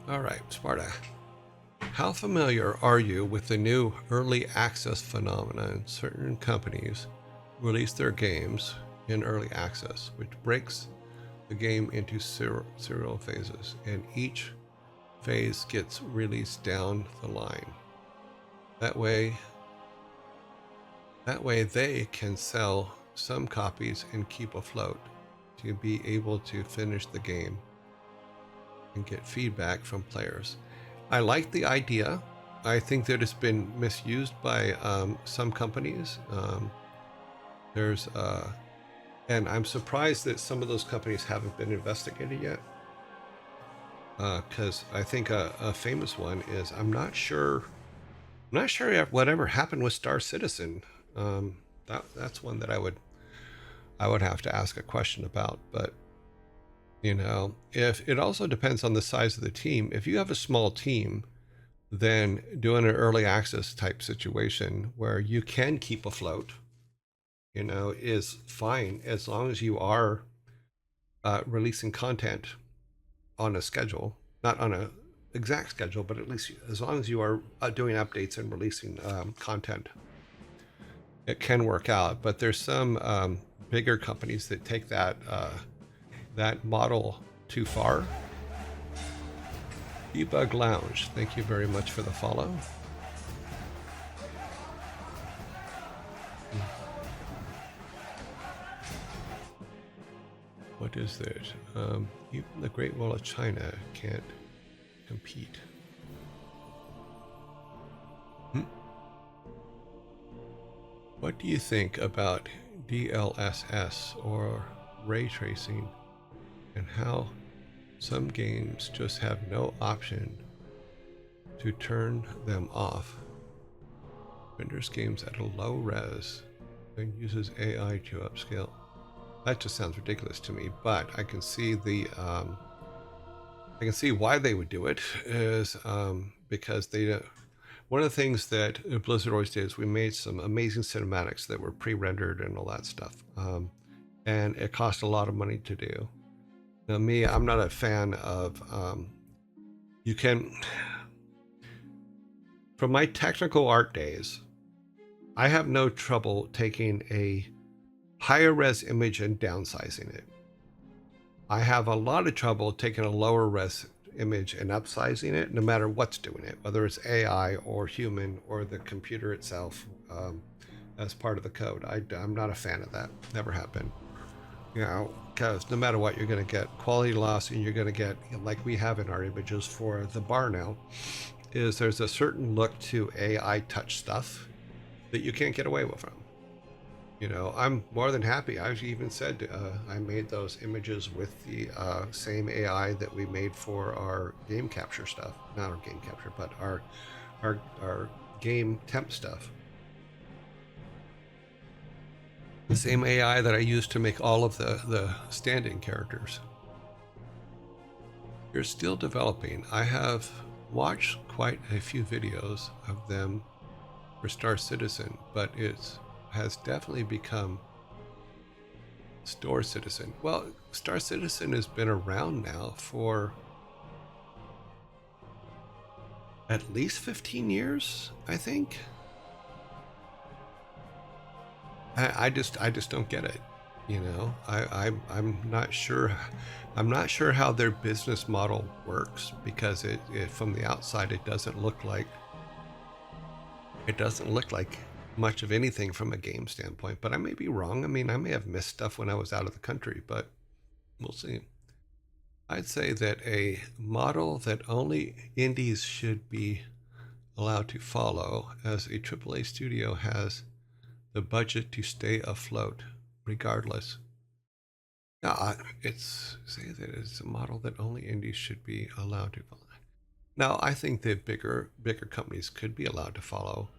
All right, Sparta. How familiar are you with the new early access phenomenon? Certain companies release their games in early access, which breaks the game into serial phases, and each phase gets released down the line. That way they can sell some copies and keep afloat to be able to finish the game and get feedback from players. I like the idea. I think that it's been misused by some companies. There's and I'm surprised that some of those companies haven't been investigated yet. Because I think a famous one is I'm not sure whatever happened with Star Citizen. That's one that I would have to ask a question about. But if it also depends on the size of the team. If you have a small team, then doing an early access type situation where you can keep afloat, is fine as long as you are releasing content on a schedule, not on a exact schedule, but at least as long as you are doing updates and releasing content, it can work out. But there's some bigger companies that take that model too far. Debug Lounge, thank you very much for the follow. What is this? Even the Great Wall of China can't compete. What do you think about DLSS or ray tracing, and how some games just have no option to turn them off? Renders games at a low res and uses AI to upscale. That just sounds ridiculous to me, but I can see why they would do it is because they. One of the things that Blizzard always did is we made some amazing cinematics that were pre-rendered and all that stuff, and it cost a lot of money to do. Now, me, I'm not a fan of. You can, from my technical art days, I have no trouble taking a higher res image and downsizing it. I have a lot of trouble taking a lower res image and upsizing it, no matter what's doing it, whether it's AI or human or the computer itself as part of the code. I'm not a fan of that. Never have been. Because no matter what, you're going to get quality loss, and you're going to get, like we have in our images for the bar now, is there's a certain look to AI touch stuff that you can't get away with from. I'm more than happy. I've even said I made those images with the same AI that we made for our game capture stuff. Not our game capture, but our game temp stuff. The same AI that I used to make all of the stand-in characters. You're still developing. I have watched quite a few videos of them for Star Citizen, but it's has definitely become Star Citizen. Well, Star Citizen has been around now for at least 15 years, I think. I just don't get it. I'm not sure. I'm not sure how their business model works, because it from the outside it doesn't look like much of anything from a game standpoint, but I may be wrong. I mean, I may have missed stuff when I was out of the country, but we'll see. I'd say that a model that only indies should be allowed to follow, as a AAA studio has the budget to stay afloat regardless. Now, it's say that it's a model that only indies should be allowed to follow. Now, I think that bigger companies could be allowed to follow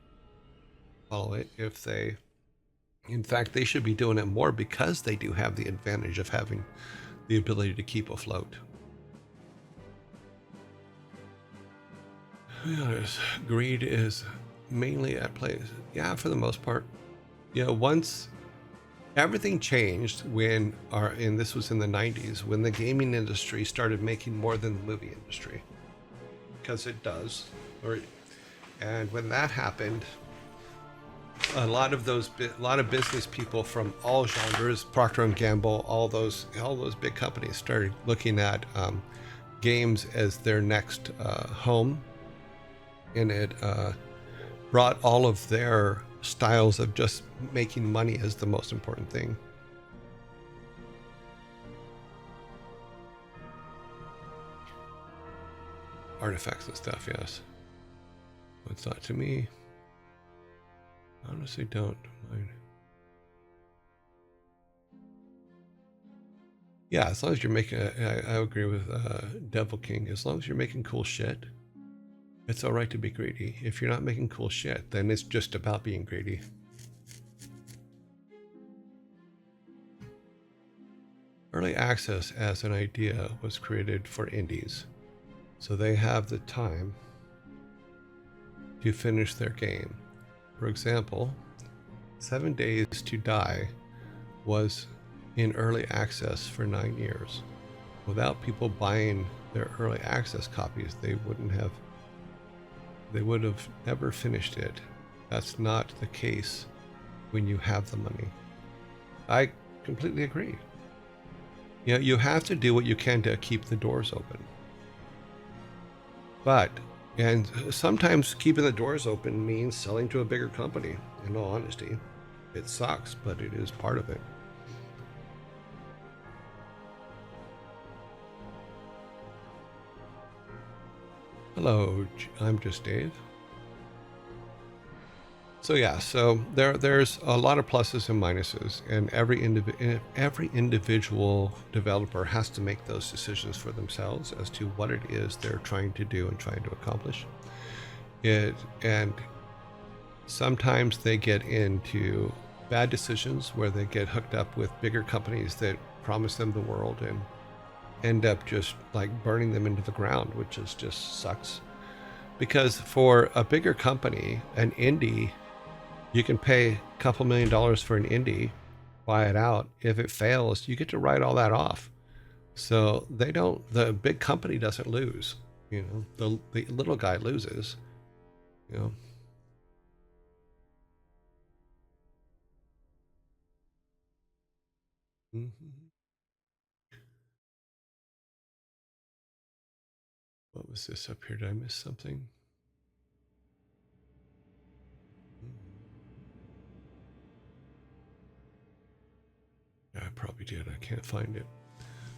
it if they, in fact, they should be doing it more, because they do have the advantage of having the ability to keep afloat. Yes, greed is mainly at play. Yeah, for the most part. Once everything changed and this was in the 90s, when the gaming industry started making more than the movie industry. because it does. And when that happened, a lot of business people from all genres, Procter and Gamble, all those big companies started looking at games as their next home, and it brought all of their styles of just making money as the most important thing. Artifacts and stuff, yes. It's not to me. Honestly, don't mind. Yeah, as long as you're making, I agree with Devil King. As long as you're making cool shit, it's all right to be greedy. If you're not making cool shit, then it's just about being greedy. Early access as an idea was created for indies, so they have the time to finish their game. For example, 7 Days to Die was in early access for 9 years. Without people buying their early access copies, they would have never finished it. That's not the case when you have the money. I completely agree. You know, you have to do what you can to keep the doors open. And sometimes keeping the doors open means selling to a bigger company, in all honesty. It sucks, but it is part of it. Hello, I'm just Dave. So yeah, so there's a lot of pluses and minuses, and every individual developer has to make those decisions for themselves as to what it is they're trying to do and trying to accomplish. And sometimes they get into bad decisions where they get hooked up with bigger companies that promise them the world and end up just like burning them into the ground, which is just sucks. Because for a bigger company, an indie, you can pay a couple $1 million for an indie, buy it out. If it fails, you get to write all that off. So the big company doesn't lose, you know, the little guy loses, you know. Mm-hmm. What was this up here? Did I miss something? Yeah, I probably did. I can't find it.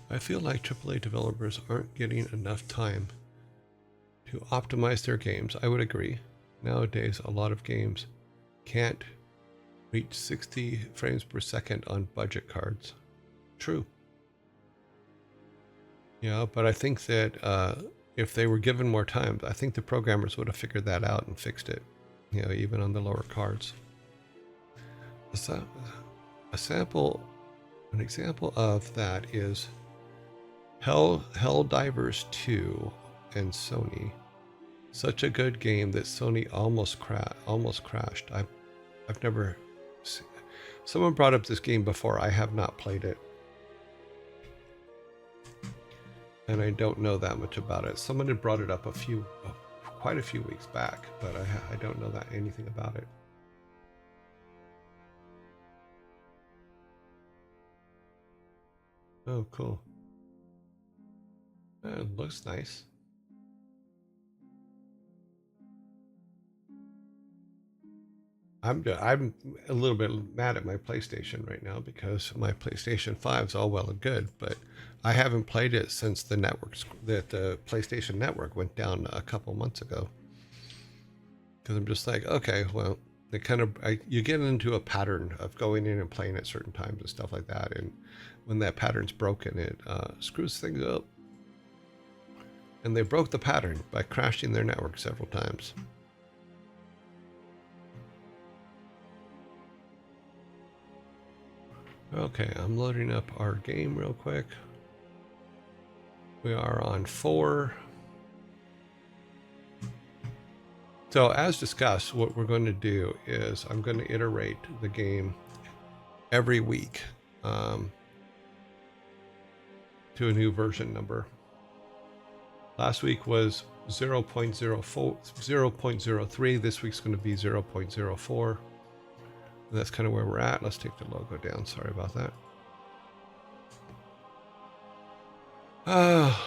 I feel like AAA developers aren't getting enough time to optimize their games. I would agree. Nowadays, a lot of games can't reach 60 frames per second on budget cards. True. Yeah, but I think that if they were given more time, I think the programmers would have figured that out and fixed it, you know, even on the lower cards. An example of that is Helldivers 2 and Sony. Such a good game that Sony almost crashed. I've never seen. Someone brought up this game before. I have not played it, and I don't know that much about it. Someone had brought it up quite a few weeks back, but I don't know anything about it. Oh, cool. It looks nice. I'm a little bit mad at my PlayStation right now because my PlayStation 5 is all well and good, but I haven't played it since the PlayStation Network went down a couple months ago. Because I'm just like, okay, well, you get into a pattern of going in and playing at certain times and stuff like that, and when that pattern's broken, it screws things up. And they broke the pattern by crashing their network several times. Okay, I'm loading up our game real quick. We are on 4. So as discussed, what we're going to do is I'm going to iterate the game every week to a new version number. Last week was 0.04, 0.03. This week's going to be 0.04. And that's kind of where we're at. Let's take the logo down. Sorry about that.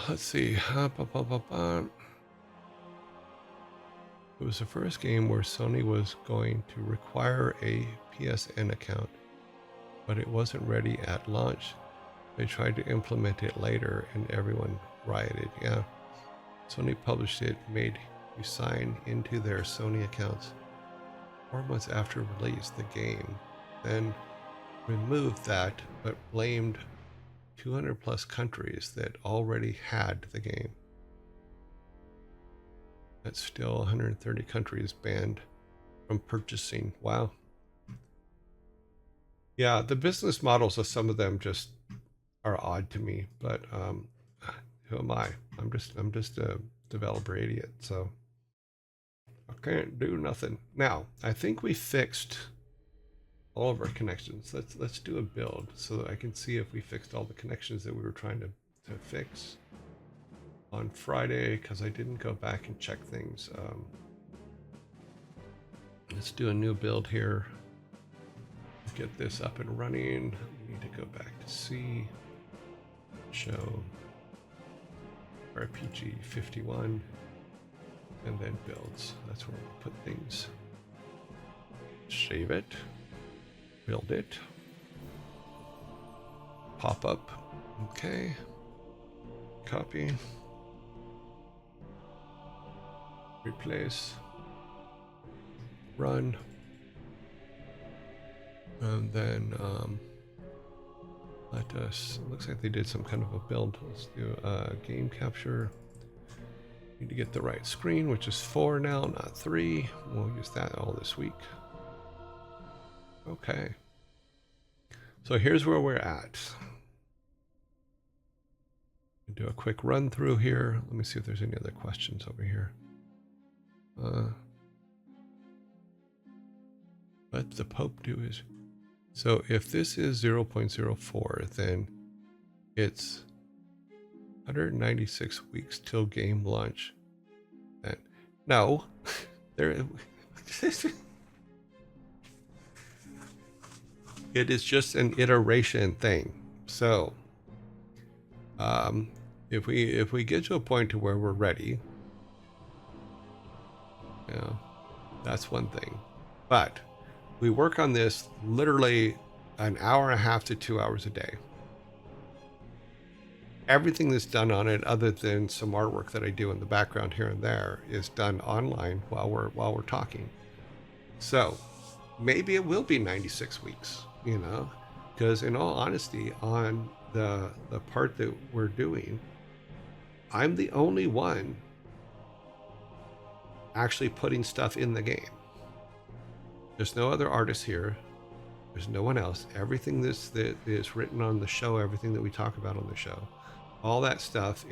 Let's see. It was the first game where Sony was going to require a PSN account, but it wasn't ready at launch. They tried to implement it later and everyone rioted. Yeah. Sony published it, made you sign into their Sony accounts 4 months after release the game, then removed that, but blamed 200 plus countries that already had the game. That's still 130 countries banned from purchasing. Wow. Yeah, the business models of some of them just are odd to me, but who am I? I'm just a developer idiot, so I can't do nothing. Now, I think we fixed all of our connections. Let's do a build so that I can see if we fixed all the connections that we were trying to fix on Friday, because I didn't go back and check things. Let's do a new build here. Get this up and running. We need to go back to C, show RPG 51, and then builds. That's where we'll put things. Save it, build it, pop up. Okay, copy, replace, run, and then let us, looks like they did some kind of a build. Let's do game capture. Need to get the right screen, which is 4 now, not 3. We'll use that all this week. Okay. So here's where we're at. Do a quick run through here. Let me see if there's any other questions over here. Let the Pope do his. So if this is 0.04, then it's 196 weeks till game launch. And no, there. It is just an iteration thing. So if we get to a point to where we're ready, yeah, that's one thing. But we work on this literally an hour and a half to 2 hours a day. Everything that's done on it, other than some artwork that I do in the background here and there, is done online while we're talking. So maybe it will be 96 weeks, you know, because in all honesty, on the part that we're doing, I'm the only one actually putting stuff in the game. There's no other artists here. There's no one else. Everything that is written on the show, everything that we talk about on the show, all that stuff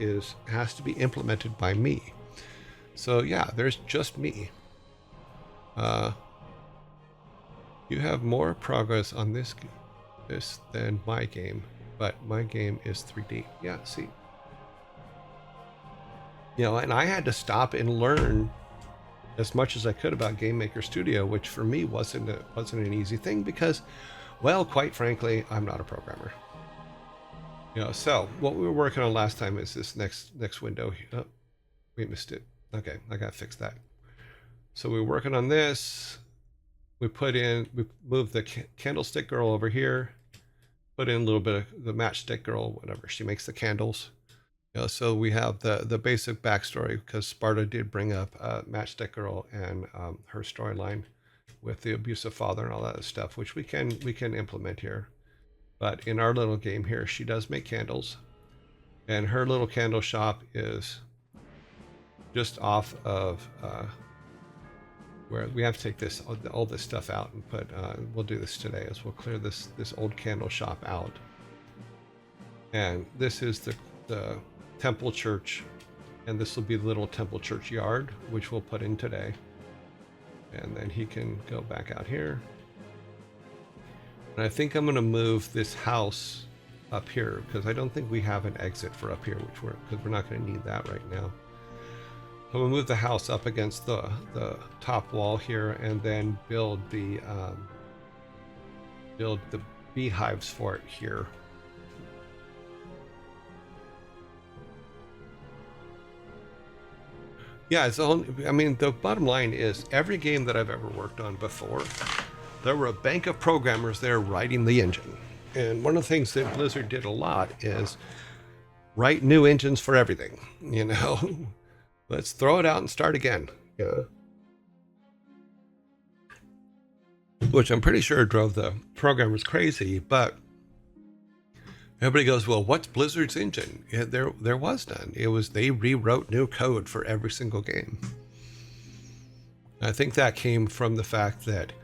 has to be implemented by me. So yeah, there's just me. You have more progress on this than my game, but my game is 3D. Yeah, see. You know, and I had to stop and learn as much as I could about Game Maker Studio, which for me wasn't an easy thing because, well, quite frankly, I'm not a programmer. You know, so what we were working on last time is this next window. Oh, we missed it. Okay, I got to fix that. So we were working on this. We moved the candlestick girl over here, put in a little bit of the matchstick girl, whatever. She makes the candles. You know, so we have the basic backstory, because Sparta did bring up Matchstick Girl and her storyline with the abusive father and all that stuff, which we can implement here. But in our little game here, she does make candles, and her little candle shop is just off of where we have to take all this stuff out and put. We'll do this today, as we'll clear this old candle shop out, and this is the temple church, and this will be the little temple church yard, which we'll put in today. And then he can go back out here. And I think I'm going to move this house up here, because I don't think we have an exit for up here, because we're not going to need that right now. So we'll move the house up against the top wall here, and then build the beehives for it here. Yeah, it's only, I mean, the bottom line is every game that I've ever worked on before, there were a bank of programmers there writing the engine. And one of the things that Blizzard did a lot is write new engines for everything, you know. Let's throw it out and start again. Yeah. Which I'm pretty sure drove the programmers crazy, but everybody goes, well, what's Blizzard's engine? Yeah, there was none. It was, they rewrote new code for every single game. I think that came from the fact that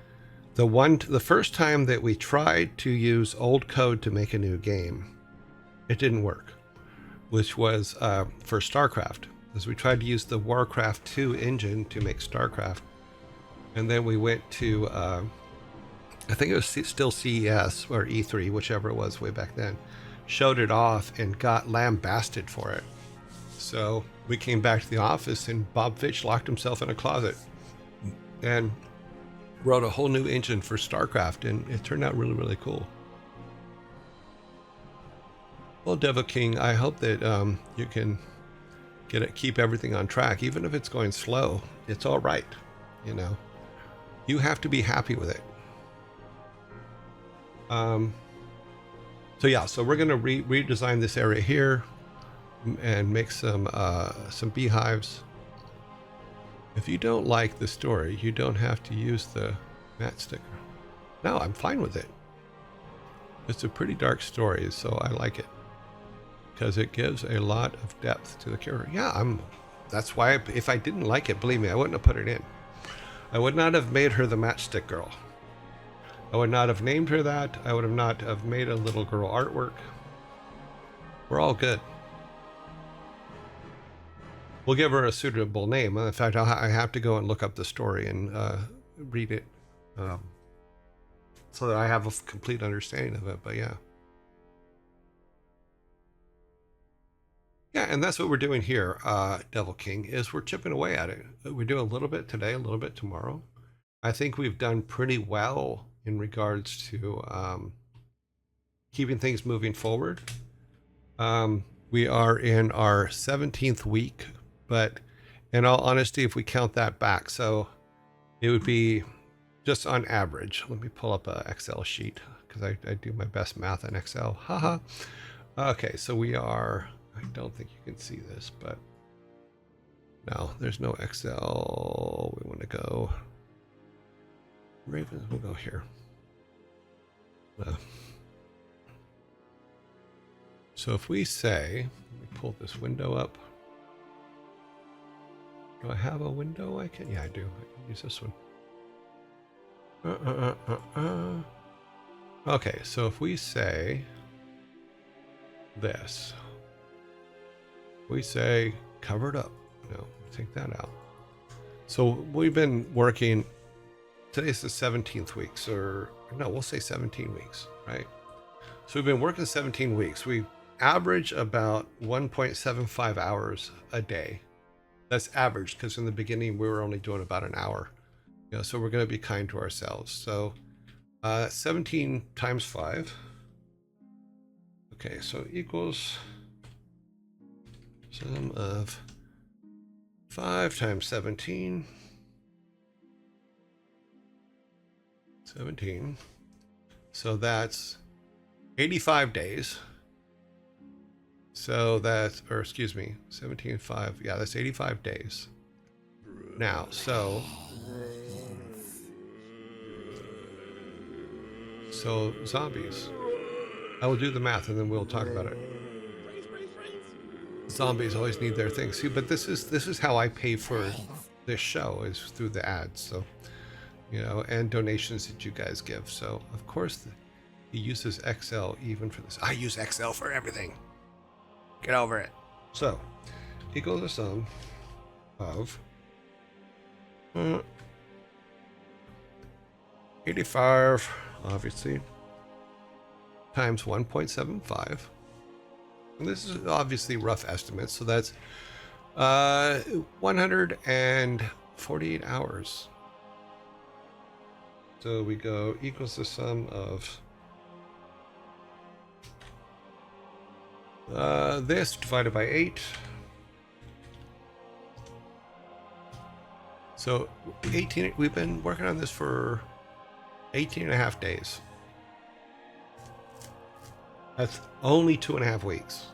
the first time that we tried to use old code to make a new game, it didn't work, which was for StarCraft. As we tried to use the Warcraft 2 engine to make StarCraft, and then we went to I think it was still CES or E3, whichever it was way back then, showed it off and got lambasted for it. So we came back to the office and Bob Fitch locked himself in a closet and wrote a whole new engine for StarCraft, and it turned out really, really cool. Well, Devil King, I hope that you can keep everything on track, even if it's going slow. It's all right, you know. You have to be happy with it. So yeah, so we're going to redesign this area here and make some beehives. If you don't like the story, you don't have to use the mat sticker. No, I'm fine with it. It's a pretty dark story, so I like it because it gives a lot of depth to the character. Yeah, that's why if I didn't like it, believe me, I wouldn't have put it in. I would not have made her the matchstick girl. I would not have named her that. I would have not have made a little girl artwork. We're all good. We'll give her a suitable name. In fact, I have to go and look up the story and read it so that I have a complete understanding of it. But yeah. Yeah, and that's what we're doing here, Devil King, is we're chipping away at it. We do a little bit today, a little bit tomorrow. I think we've done pretty well in regards to keeping things moving forward. We are in our 17th week, but in all honesty, if we count that back, so it would be just on average. Let me pull up an Excel sheet because I do my best math in Excel. Haha. Okay, so we are... I don't think you can see this, but no, there's no Excel. We want to go Ravens. We'll go here. So if we say, let me pull this window up. Do I have a window I can? Yeah, I do. I can use this one. Okay, so if we say this. We say covered up. No, take that out. So we've been working, today's the 17th week, or no, we'll say 17 weeks, right? So we've been working 17 weeks. We average about 1.75 hours a day. That's average because in the beginning we were only doing about an hour. You know, so we're going to be kind to ourselves. So 17 times 5. Okay, so equals sum of 5 times 17. 17. So that's 85 days. So that's, or excuse me, 17, 5. Yeah, that's 85 days. Now, so zombies. I will do the math and then we'll talk about it. Zombies always need their things. See, but this is how I pay for this show, is through the ads. So, you know, and donations that you guys give. So, of course, he uses Excel even for this. I use Excel for everything. Get over it. So, equals the sum of 85, obviously, times 1.75. And this is obviously rough estimates, so that's Uh, 148 hours. So we go equals the sum of this divided by 8. So 18, we've been working on this for 18 and a half days. That's only 2.5 weeks.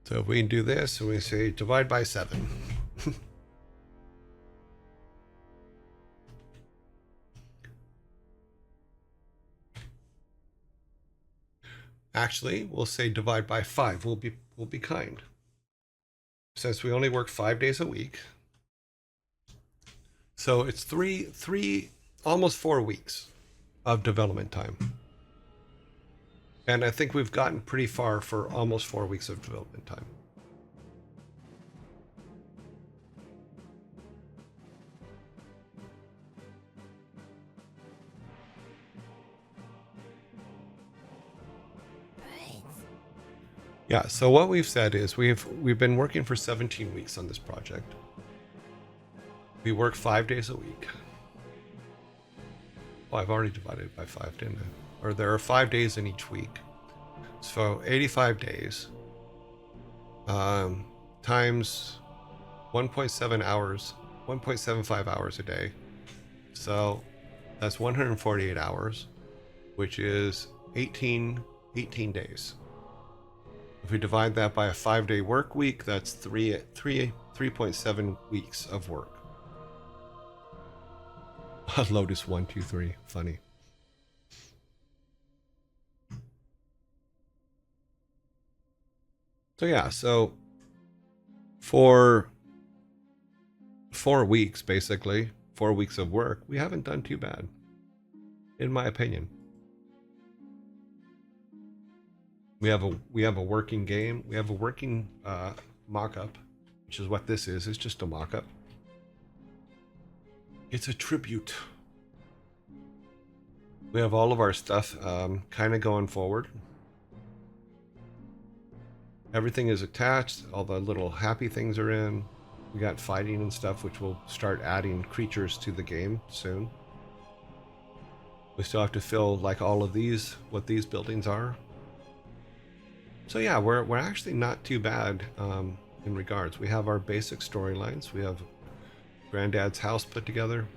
So if we can do this, and we say divide by 7. Actually, we'll say divide by 5. We'll be kind. Since we only work 5 days a week. So it's almost 4 weeks of development time. And I think we've gotten pretty far for almost 4 weeks of development time. Yeah, so what we've said is we've been working for 17 weeks on this project. We work 5 days a week. Oh, I've already divided it by 5, didn't I? Or there are 5 days in each week. So 85 days times 1.7 hours, 1.75 hours a day. So that's 148 hours, which is 18 days. If we divide that by a 5-day work week, that's 3.7 weeks of work. Lotus 123, funny. So yeah, so for 4 weeks, basically 4 weeks of work, we haven't done too bad, in my opinion. We have a working game. We have a working mock-up, which is what this is. It's just a mock-up. It's a tribute. We have all of our stuff kind of going forward. Everything is attached. All the little happy things are in. We got fighting and stuff, which will start adding creatures to the game soon. We still have to fill like all of these, what these buildings are. So yeah, we're actually not too bad in regards. We have our basic storylines. We have Granddad's house put together.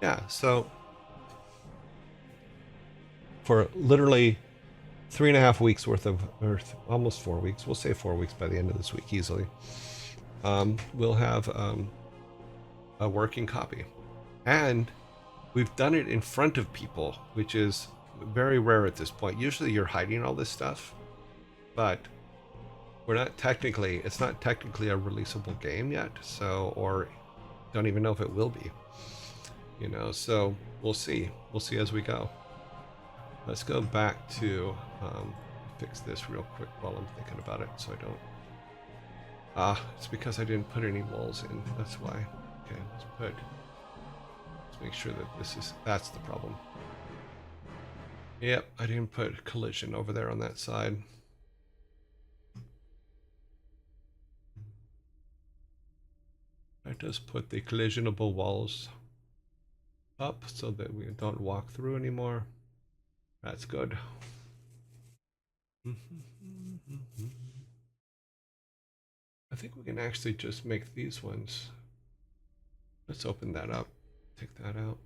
Yeah, so for literally 3.5 weeks worth of, or almost 4 weeks, we'll say 4 weeks by the end of this week easily, we'll have a working copy. And we've done it in front of people, which is very rare at this point. Usually you're hiding all this stuff, but we're not technically, it's not technically a releasable game yet, so, or don't even know if it will be, you know, so we'll see as we go. Let's go back to fix this real quick while I'm thinking about it, so I don't, it's because I didn't put any walls in, that's why. Okay, let's make sure that that's the problem. Yep, I didn't put collision over there on that side. I just put the collisionable walls up so that we don't walk through anymore. That's good. I think we can actually just make these ones. Let's open that up. Take that out.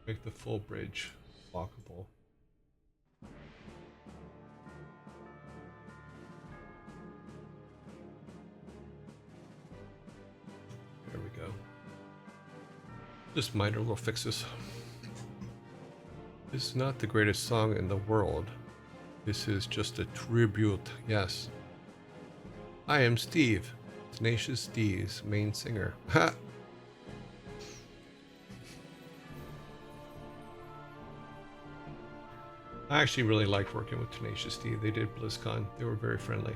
Make the full bridge walkable. There we go. Just minor little fixes. This is not the greatest song in the world. This is just a tribute, yes. I am Steve, Tenacious D's main singer. Ha! I actually really liked working with Tenacious D. They did BlizzCon. They were very friendly.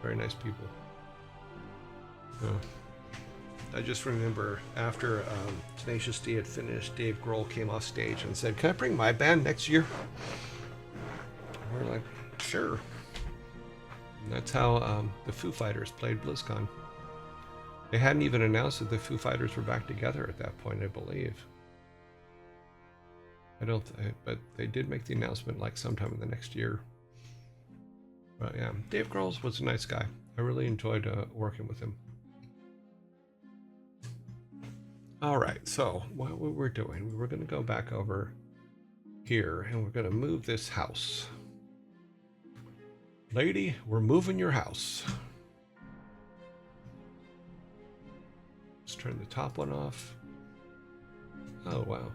Very nice people. I just remember after Tenacious D had finished, Dave Grohl came off stage and said, "Can I bring my band next year?" And we're like, "Sure." And that's how the Foo Fighters played BlizzCon. They hadn't even announced that the Foo Fighters were back together at that point, I believe. But they did make the announcement like sometime in the next year. But yeah, Dave Grohl was a nice guy. I really enjoyed working with him. All right, so what we're doing, we're going to go back over here and we're going to move this house. Lady, we're moving your house. Let's turn the top one off. Oh, wow.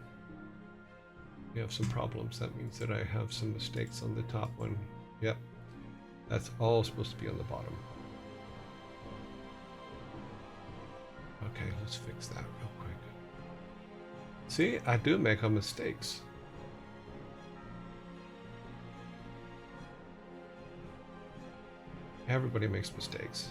We have some problems. That means that I have some mistakes on the top one. Yep. That's all supposed to be on the bottom. Okay, let's fix that real quick. See, I do make mistakes. Everybody makes mistakes.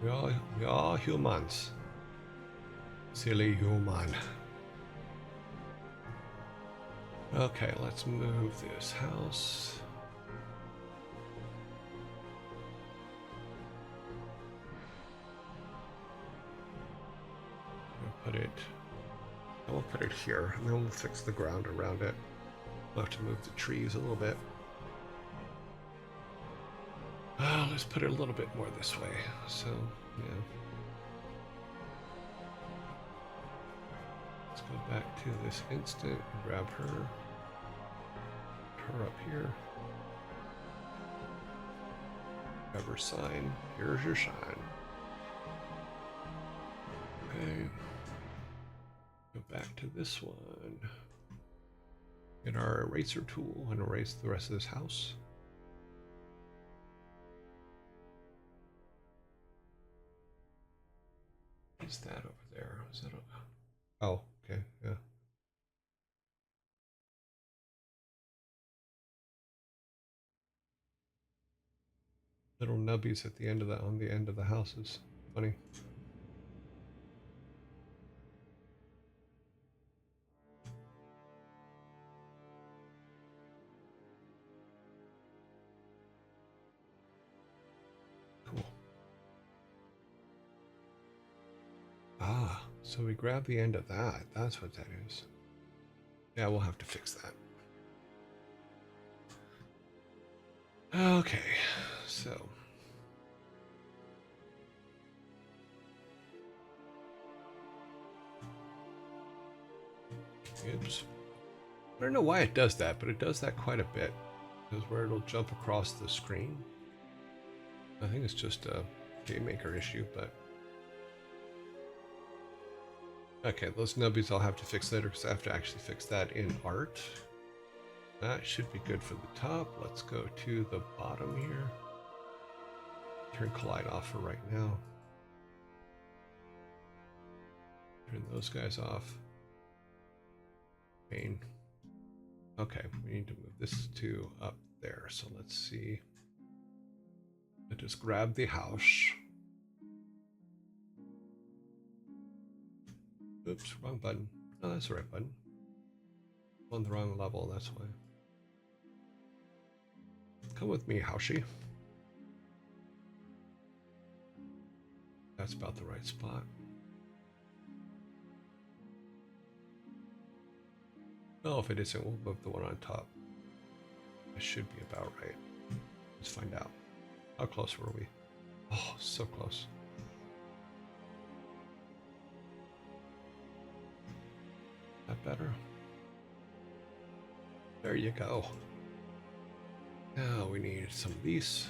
We all humans. Silly human. Okay, let's move this house. We'll put it here, and then we'll fix the ground around it. We'll have to move the trees a little bit. Let's put it a little bit more this way. So, yeah. Let's go back to this instant and grab her. Put her up here. Grab her sign. Here's your sign. Okay. Go back to this one. Get our eraser tool and erase the rest of this house. What is that over there? Is that a... Oh, okay, yeah. Little nubbies at the end of the on the end of the houses. Funny. Cool. Ah, so we grab the end of that. That's what that is. Yeah, we'll have to fix that. Okay, so oops. I don't know why it does that, but it does that quite a bit. Because where it'll jump across the screen. I think it's just a game maker issue, but okay, those nubbies I'll have to fix later because I have to actually fix that in art. That should be good for the top. Let's go to the bottom here. Turn collide off for right now. Turn those guys off. Main. Okay, we need to move this to up there. So let's see. I just grab the house. Oops, wrong button. Oh, that's the right button. On the wrong level, that's why. Come with me, Housey. That's about the right spot. Oh, if it isn't, we'll move the one on top. It should be about right. Let's find out. How close were we? Oh, so close. That better? There you go. Now we need some of these.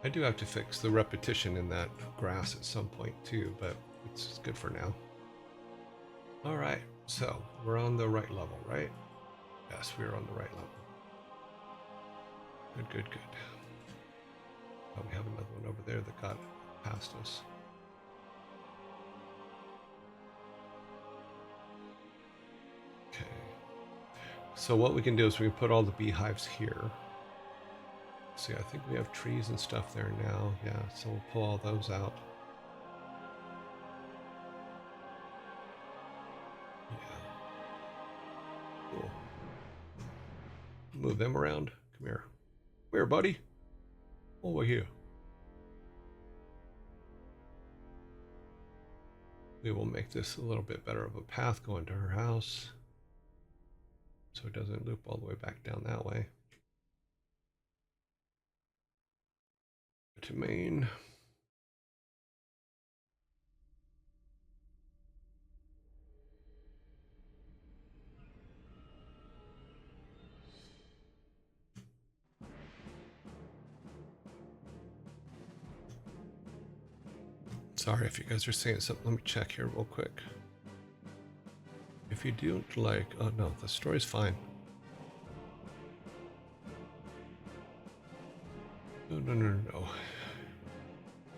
I do have to fix the repetition in that grass at some point too, but it's good for now. All right, so we're on the right level, right? Yes, we're on the right level. Good, good, good. Oh, we have another one over there that got past us. Okay. So what we can do is we can put all the beehives here. See, I think we have trees and stuff there now. Yeah, so we'll pull all those out. Yeah. Cool. Move them around. Come here. Come here, buddy. Over here. We will make this a little bit better of a path going to her house, so it doesn't loop all the way back down that way. To main. Sorry if you guys are saying something. Let me check here real quick. If you don't like, oh no, the story's fine. No.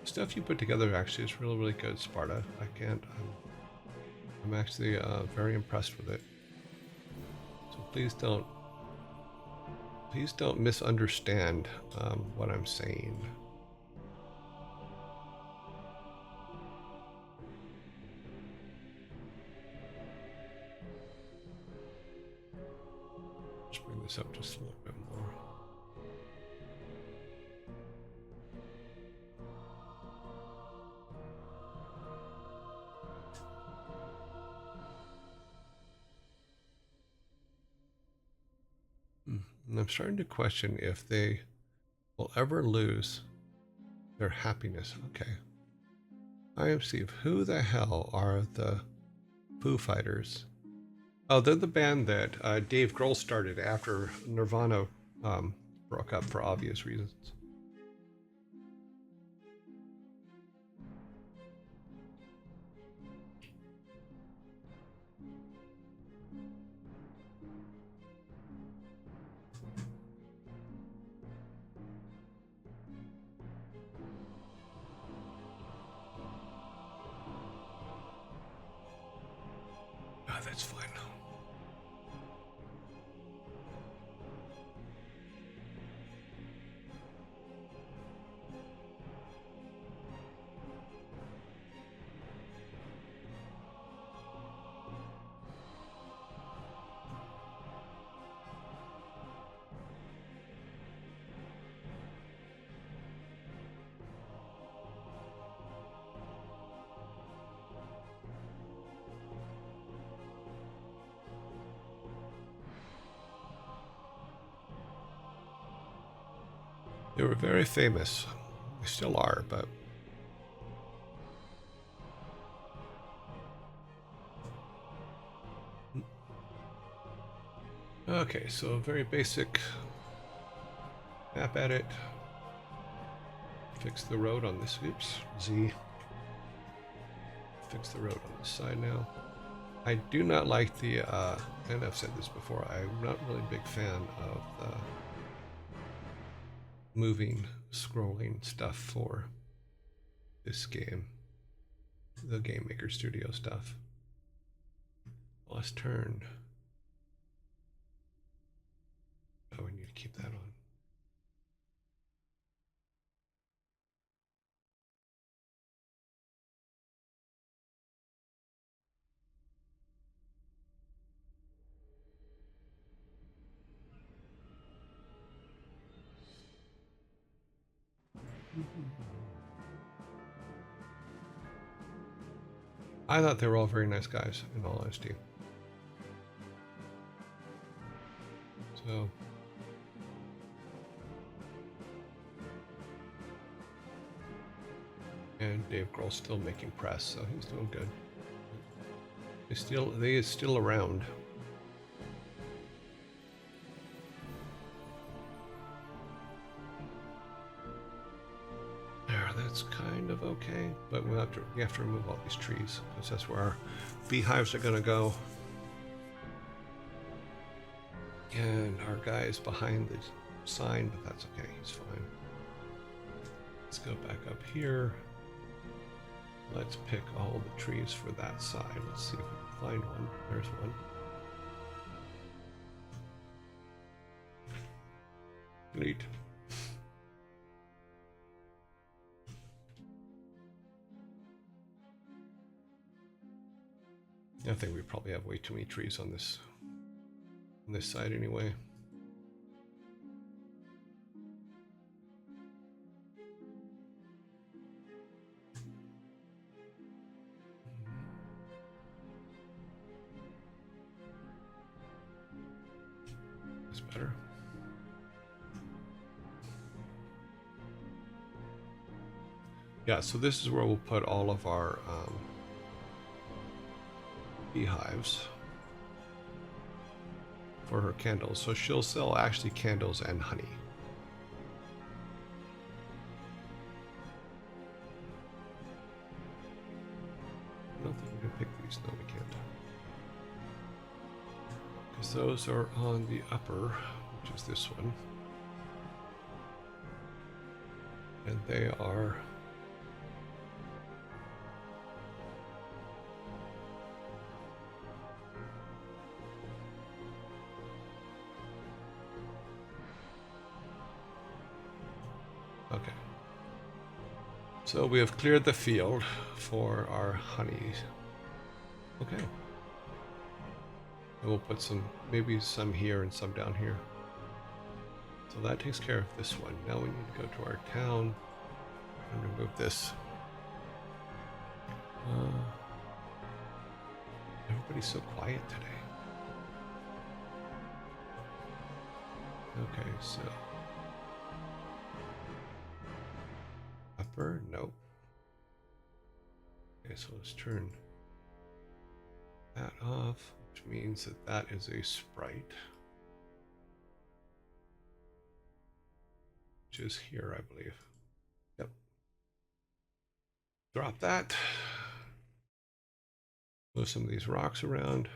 Stuff you put together actually is really, really good, Sparta. I'm actually very impressed with it. So please don't misunderstand what I'm saying. Let's bring this up just a little bit more. And I'm starting to question if they will ever lose their happiness. Okay. I am Steve. Who the hell are the Foo Fighters? Oh, they're the band that Dave Grohl started after Nirvana broke up for obvious reasons. Ah, that's fine. They were very famous. They still are, but okay, so very basic map edit. Fix the road on this. Oops, Z. Fix the road on this side now. I do not like the, and I've said this before, I'm not really a big fan of the moving, scrolling stuff for this game. The Game Maker Studio stuff. Lost turn. Oh, we need to keep that on. I thought they were all very nice guys, in all honesty. So, and Dave Grohl's still making press, so he's doing good. They is still around. There, that's kind of okay, but we have to remove all these trees because that's where our beehives are gonna go. And our guy is behind the sign, but that's okay, he's fine. Let's go back up here. Let's pick all the trees for that side. Let's see if we can find one. There's one. Neat. I think we probably have way too many trees on this side anyway. That's better. Yeah, so this is where we'll put all of our beehives for her candles. So she'll sell actually candles and honey. I don't think we can pick these. No, we can't. Because those are on the upper, which is this one. And they are... Okay. So we have cleared the field for our honey. Okay. And we'll put some, maybe some here and some down here. So that takes care of this one. Now we need to go to our town and remove this. Everybody's so quiet today. Okay, so upper, nope. Okay, so let's turn that off, which means that that is a sprite, which is here, I believe. Yep. Drop that. Move some of these rocks around.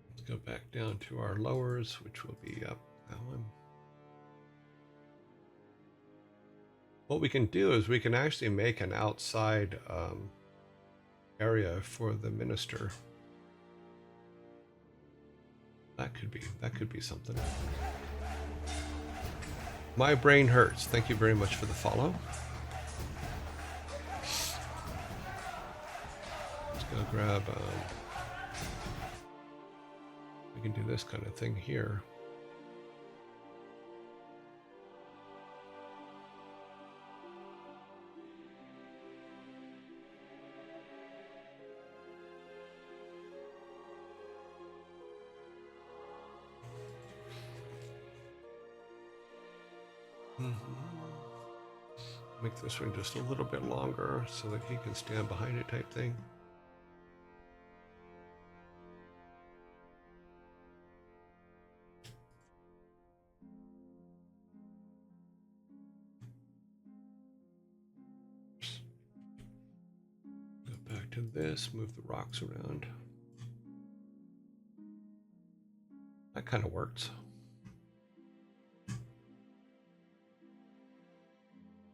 Let's go back down to our lowers, which will be up that one. What we can do is we can actually make an outside area for the minister. That could be something. My brain hurts. Thank you very much for the follow. Let's go grab. We can do this kind of thing here. Make this one just a little bit longer so that he can stand behind it type thing. Go back to this, move the rocks around. That kind of works.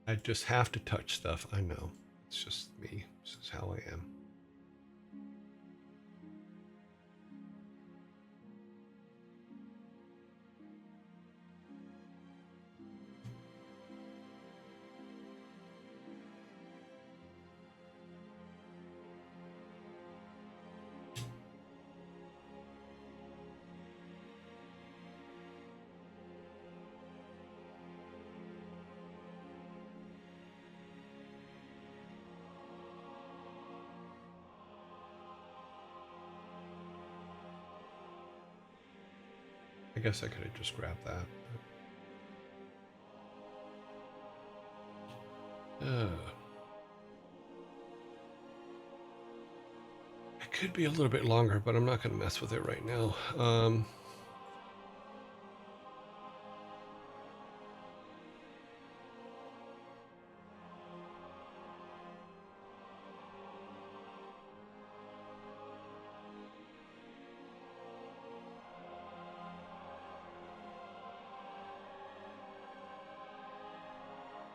I just have to touch stuff. I know. It's just me. This is how I am. I guess I could have just grabbed that. It could be a little bit longer, but I'm not going to mess with it right now.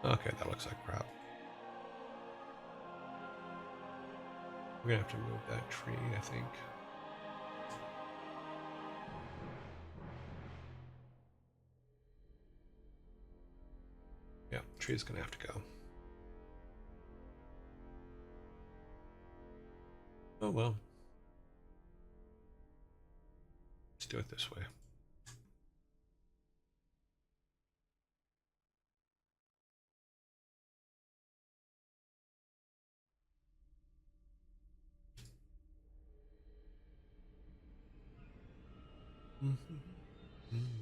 Okay, that looks like crap. We're gonna have to move that tree, I think. Yeah, tree's gonna have to go. Oh well. Let's do it this way.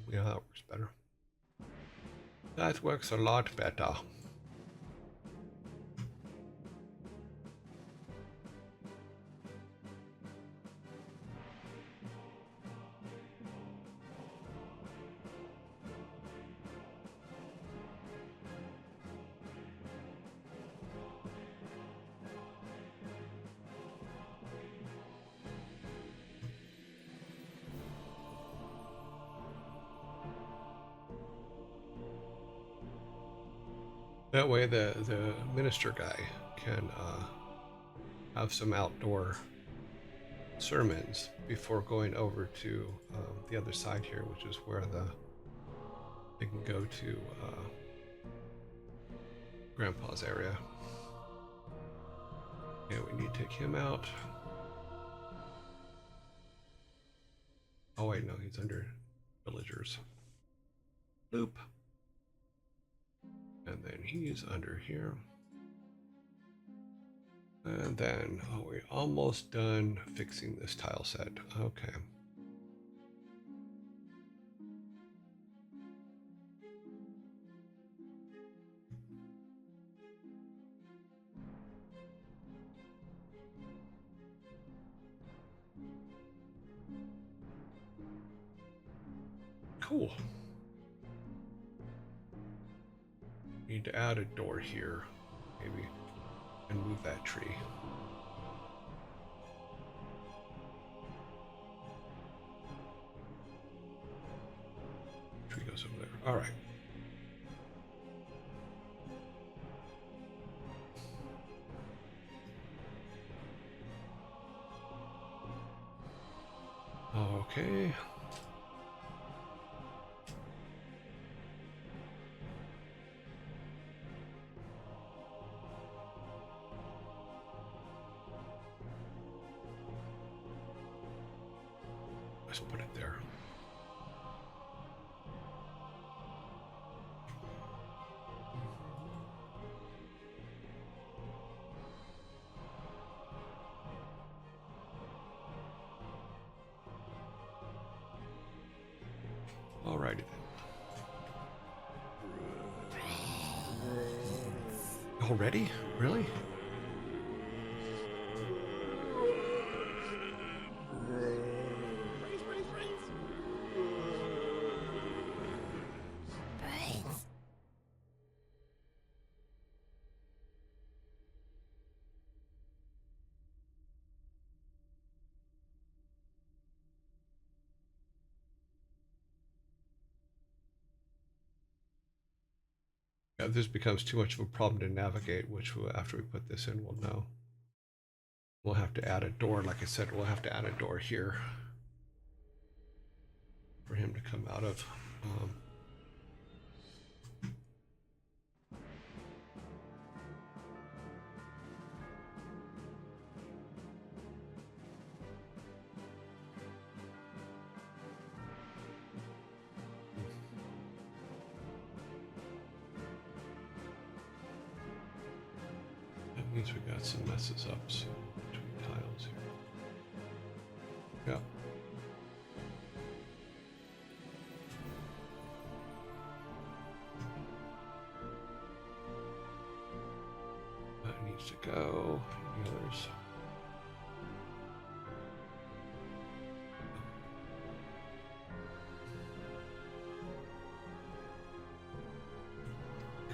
Yeah, that works better. That works a lot better. That way the minister guy can have some outdoor sermons before going over to the other side here, which is where they can go to Grandpa's area. Yeah, we need to take him out. Oh wait, no, he's under villagers. Loop. And then he's under here. And then, oh, we're almost done fixing this tile set. Okay. Cool. Need to add a door here, maybe, and move that tree. Tree goes over there. All right. Okay. Let's put it there. Alrighty then. Already? Really? Yeah, this becomes too much of a problem to navigate, which after we put this in, we'll know. We'll have to add a door. Like I said, we'll have to add a door here for him to come out of. That means we got some messes up so between tiles here. Yeah. That needs to go. The others.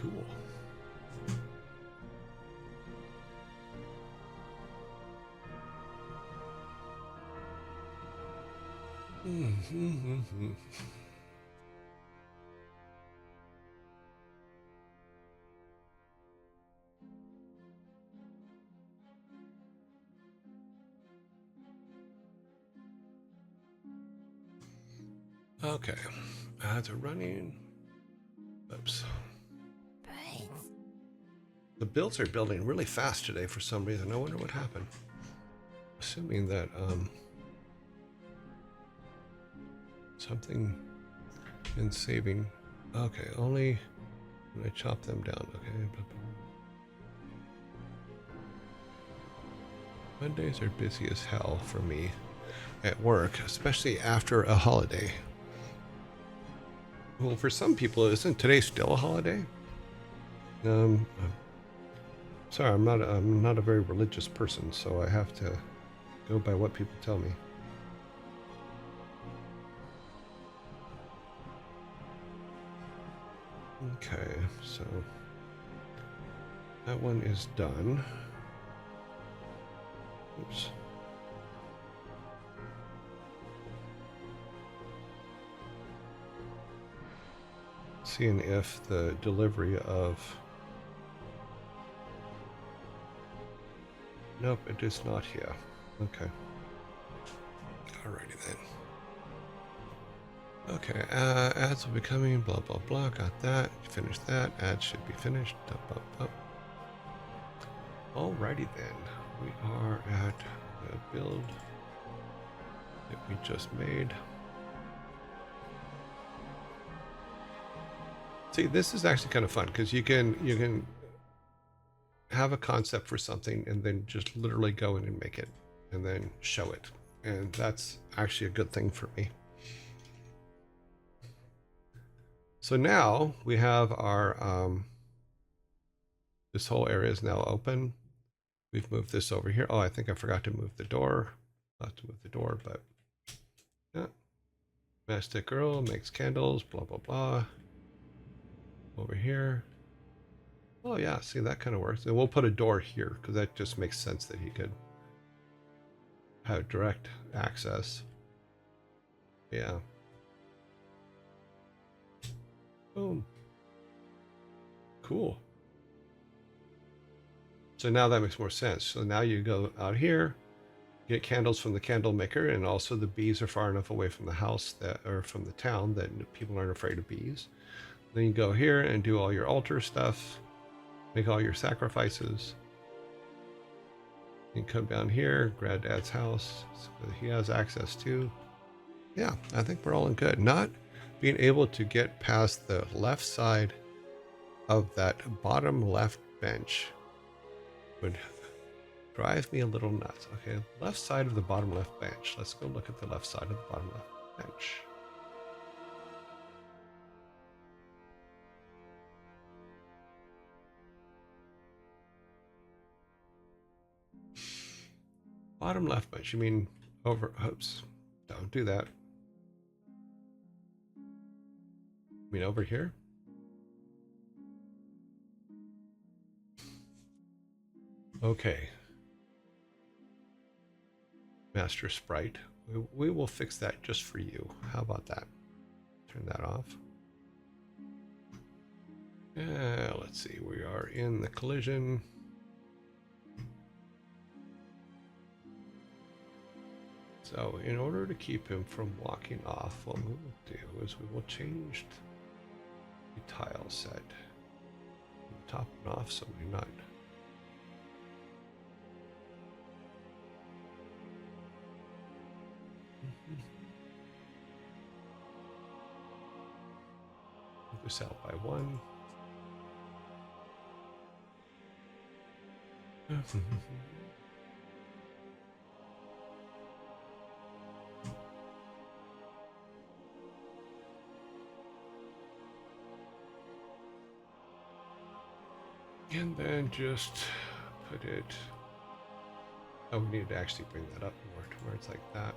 Cool. Okay. Ads are running. Oops. The builds are building really fast today for some reason. I wonder what happened. Assuming that something in saving. Okay, only when I chop them down. Okay. Mondays are busy as hell for me at work, especially after a holiday. Well, for some people, isn't today still a holiday? Sorry, I'm not a very religious person, so I have to go by what people tell me. Okay, so that one is done. Oops. Seeing if the delivery of... Nope, it is not here. Okay. Alrighty then. Okay, ads will be coming, blah, blah, blah. Got that. Finished that. Ads should be finished. Up, up, up. Alrighty then. We are at the build that we just made. See, this is actually kind of fun because you can have a concept for something and then just literally go in and make it and then show it. And that's actually a good thing for me. So now we have our, this whole area is now open. We've moved this over here. Oh, I think I forgot to move the door. I'll have to move the door, but yeah. Mastic girl makes candles, blah, blah, blah. Over here. Oh yeah, see, that kind of works. And we'll put a door here because that just makes sense that he could have direct access. Yeah. Boom. Cool. So now that makes more sense. So now you go out here, get candles from the candle maker, and also the bees are far enough away from the house that, or from the town, that people aren't afraid of bees. Then you go here and do all your altar stuff, make all your sacrifices. You can come down here, grab Dad's house, so he has access to. Yeah, I think we're all in good. Not being able to get past the left side of that bottom left bench would drive me a little nuts. Okay, left side of the bottom left bench. Let's go look at the left side of the bottom left bench. Bottom left bench, you mean over, oops, don't do that. You mean over here? Okay. Master Sprite. We will fix that just for you. How about that? Turn that off. Let's see, we are in the collision. So in order to keep him from walking off, what we will do is we will change the tile set. Top and off so we're not. Move this out by one. And then just put it. Oh, we need to actually bring that up more to where it's like that.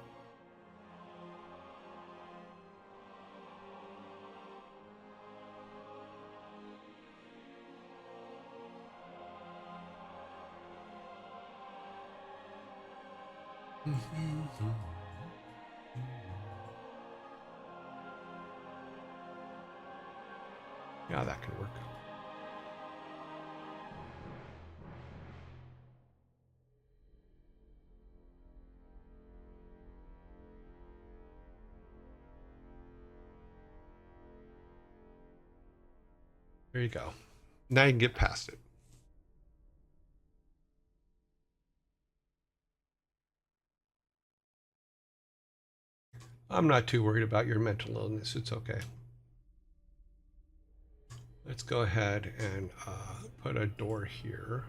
Yeah, that can work. There you go. Now you can get past it. I'm not too worried about your mental illness. It's okay. Let's go ahead and put a door here.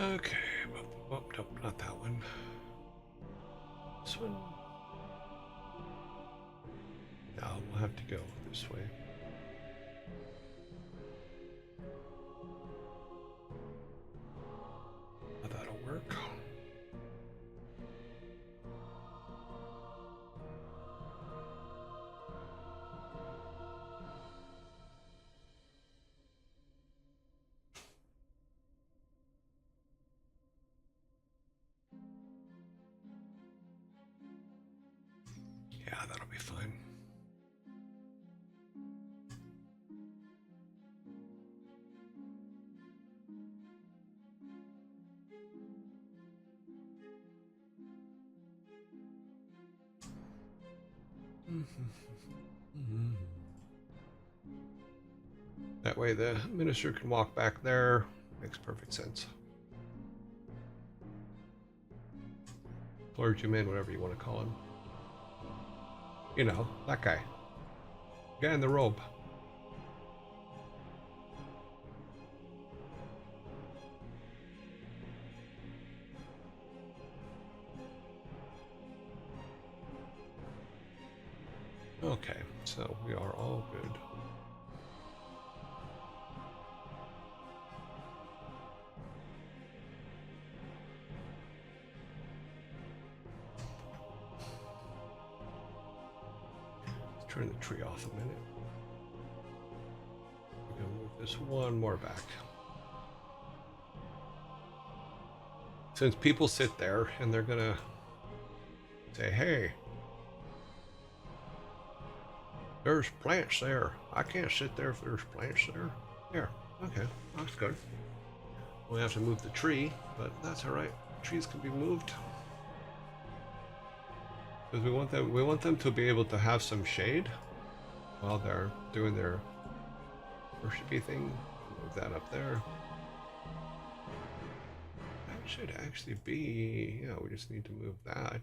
Okay, nope, not that one. This one. No, we'll have to go this way. Oh, that'll work. Yeah, that'll be fine. That way the minister can walk back there. Makes perfect sense. Clergyman, whatever you want to call him. You know, that guy. Guy in the robe. Okay, so we are all good. Let's turn the tree off a minute. We're gonna move this one more back. Since people sit there and they're gonna say, hey, there's plants there. I can't sit there if there's plants there. There. Okay, that's good. We have to move the tree, but that's all right. Trees can be moved because we want them to be able to have some shade while they're doing their worshipy thing. Move that up there. That should actually be. Yeah, we just need to move that.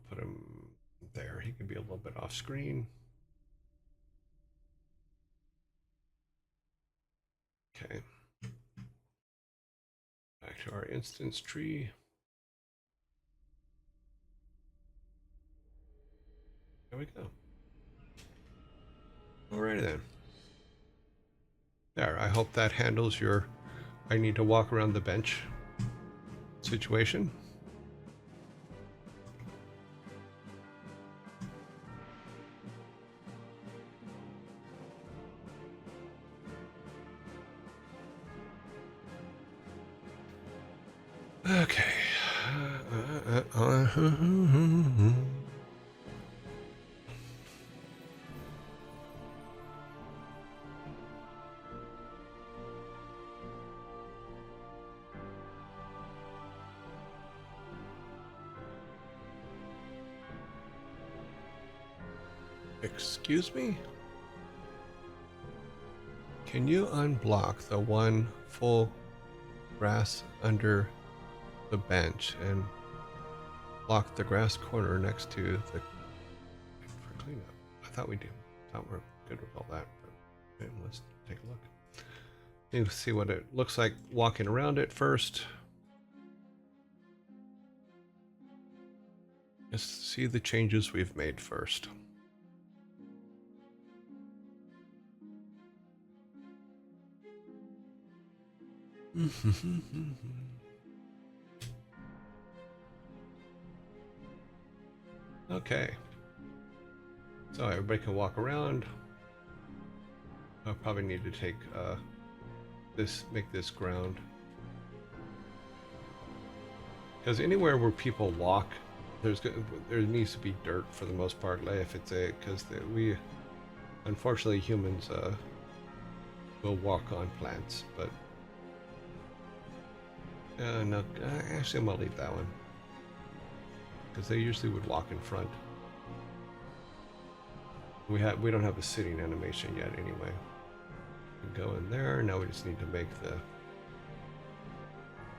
Put him there. He can be a little bit off screen. Okay. Back to our instance tree. There we go. Alrighty then. There, I hope that handles your I need to walk around the bench situation. Okay. Excuse me? Can you unblock the one full grass under the bench and block the grass corner next to the for cleanup? I thought we did. I thought we're good with all that. But, okay, let's take a look. Need to see what it looks like walking around it first. Just see the changes we've made first. Okay. So everybody can walk around. I'll probably need to take make this ground. Because anywhere where people walk, there needs to be dirt for the most part. Like if it's because we, unfortunately, humans will walk on plants, but no, actually I'm gonna leave that one because they usually would walk in front. We don't have a sitting animation yet anyway. We can go in there. Now we just need to make the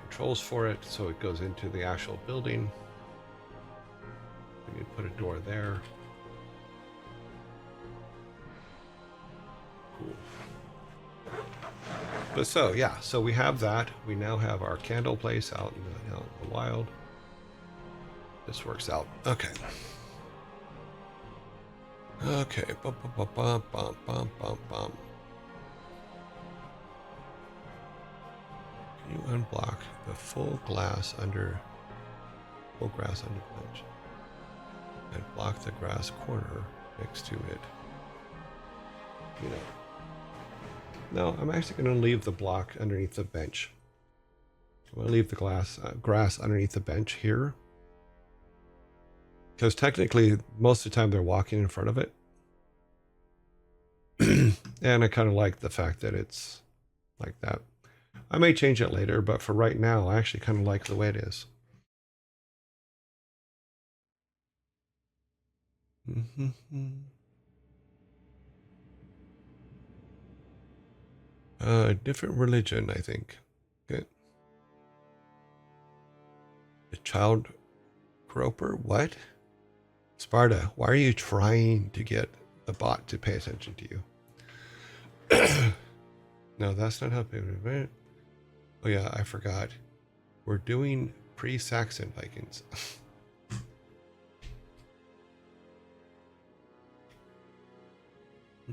controls for it so it goes into the actual building. We need to put a door there. Cool. But so yeah, so we have that. We now have our candle place out in the wild. This works out. Okay. Okay. Bum, bum, bum, bum, bum, bum, bum. Can you unblock the full grass under the bench and block the grass corner next to it? You know. No, I'm actually going to leave the block underneath the bench. I'm going to leave the grass underneath the bench here. Because technically, most of the time they're walking in front of it. And I kind of like the fact that it's like that. I may change it later, but for right now, I actually kind of like the way it is. Different religion, I think. Okay. The child groper? What? Sparta, why are you trying to get the bot to pay attention to you? No, that's not how people do it. Oh yeah, I forgot. We're doing pre-Saxon Vikings.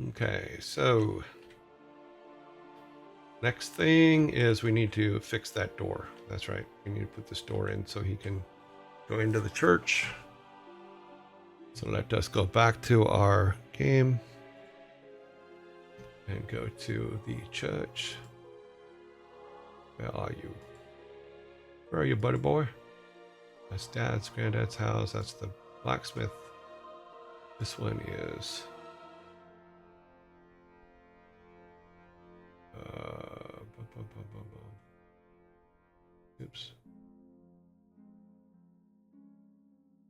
Okay, so next thing is we need to fix that door. That's right. We need to put this door in so he can go into the church. So let us go back to our game and go to the church. Where are you? Where are you, buddy boy? That's Dad's, Granddad's house. That's the blacksmith. This one is... Oops.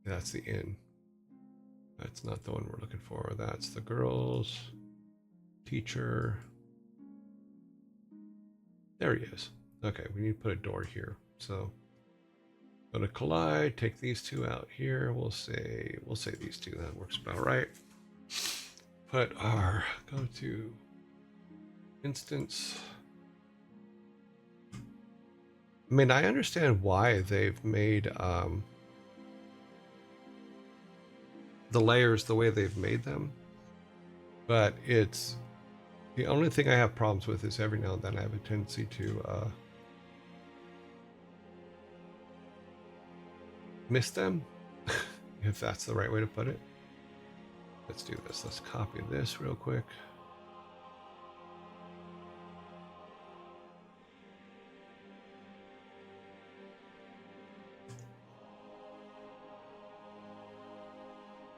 That's the inn. That's not the one we're looking for. That's the girls. Teacher. There he is. Okay, we need to put a door here. So go to collide, take these two out here. We'll say these two. That works about right. Put our go to instance. I mean, I understand why they've made the layers the way they've made them, but it's the only thing I have problems with is every now and then I have a tendency to miss them, if that's the right way to put it. Let's do this. Let's copy this real quick.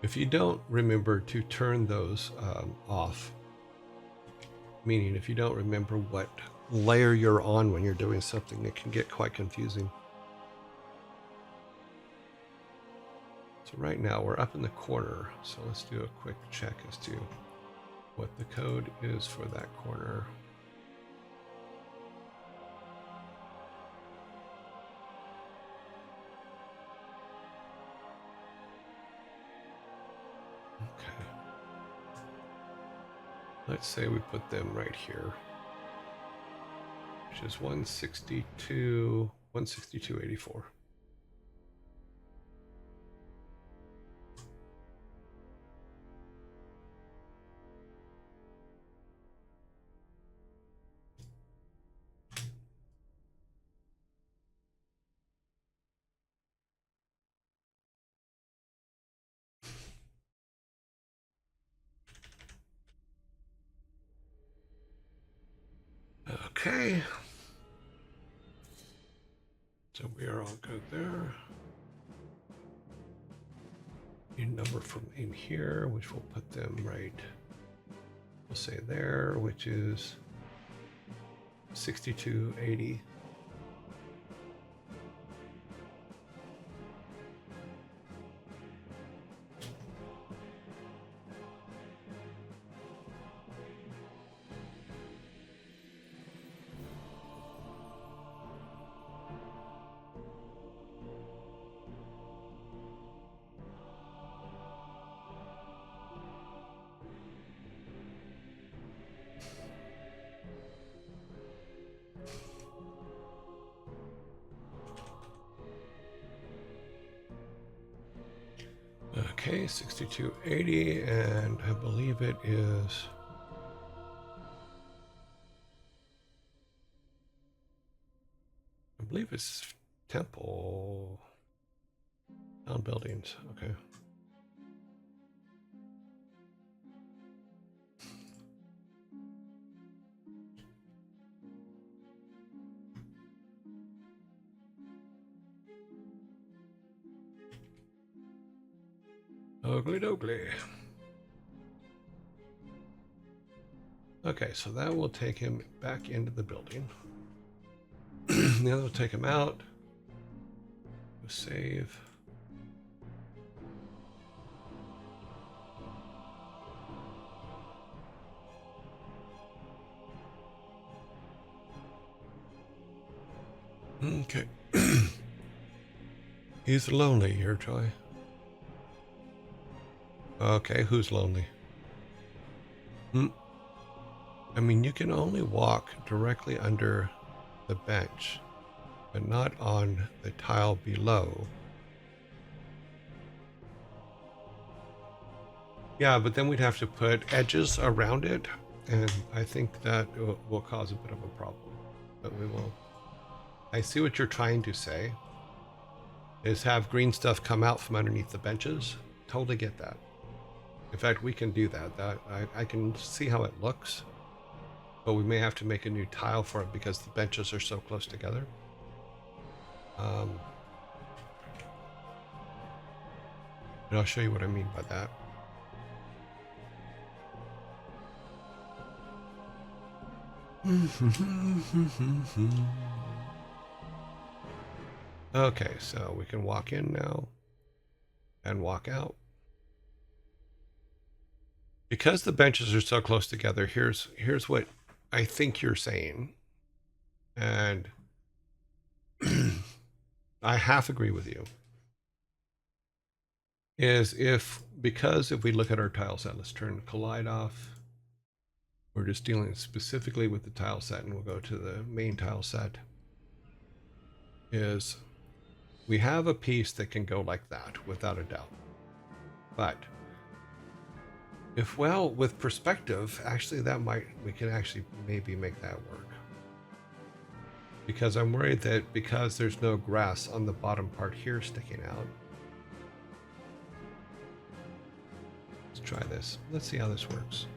If you don't remember to turn those off, meaning if you don't remember what layer you're on when you're doing something, it can get quite confusing. So right now we're up in the corner, so let's do a quick check as to what the code is for that corner. Okay. Let's say we put them right here, which is 162.84. Okay. So we are all good there. A number from in here, which will put them right, we'll say there, which is 6280. Okay, 6280, and I believe it is. I believe it's temple town buildings. Okay. Ugly doggly. Okay, so that will take him back into the building. The other will take him out. Save. Okay. He's lonely here, Troy. Okay, who's lonely? I mean, you can only walk directly under the bench, but not on the tile below. Yeah, but then we'd have to put edges around it, and I think that will cause a bit of a problem. But we will. I see what you're trying to say, is have green stuff come out from underneath the benches. Totally get that. In fact, we can do that. I can see how it looks, but we may have to make a new tile for it because the benches are so close together. And I'll show you what I mean by that. Okay, so we can walk in now and walk out. Because the benches are so close together, here's what I think you're saying. And I half agree with you. Is because if we look at our tile set, let's turn collide off. We're just dealing specifically with the tile set, and we'll go to the main tile set. Is we have a piece that can go like that without a doubt. But if, well, with perspective, actually we can actually maybe make that work. Because I'm worried that because there's no grass on the bottom part here sticking out. Let's try this. Let's see how this works.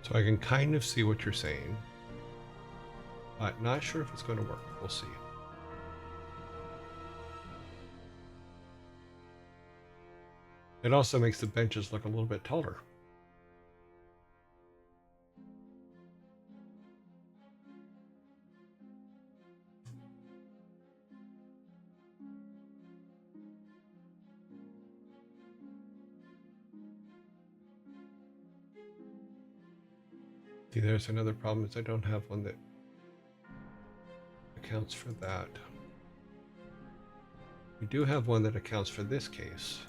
So I can kind of see what you're saying, but not sure if it's going to work. We'll see. It also makes the benches look a little bit taller. See, there's another problem is I don't have one that accounts for that. We do have one that accounts for this case.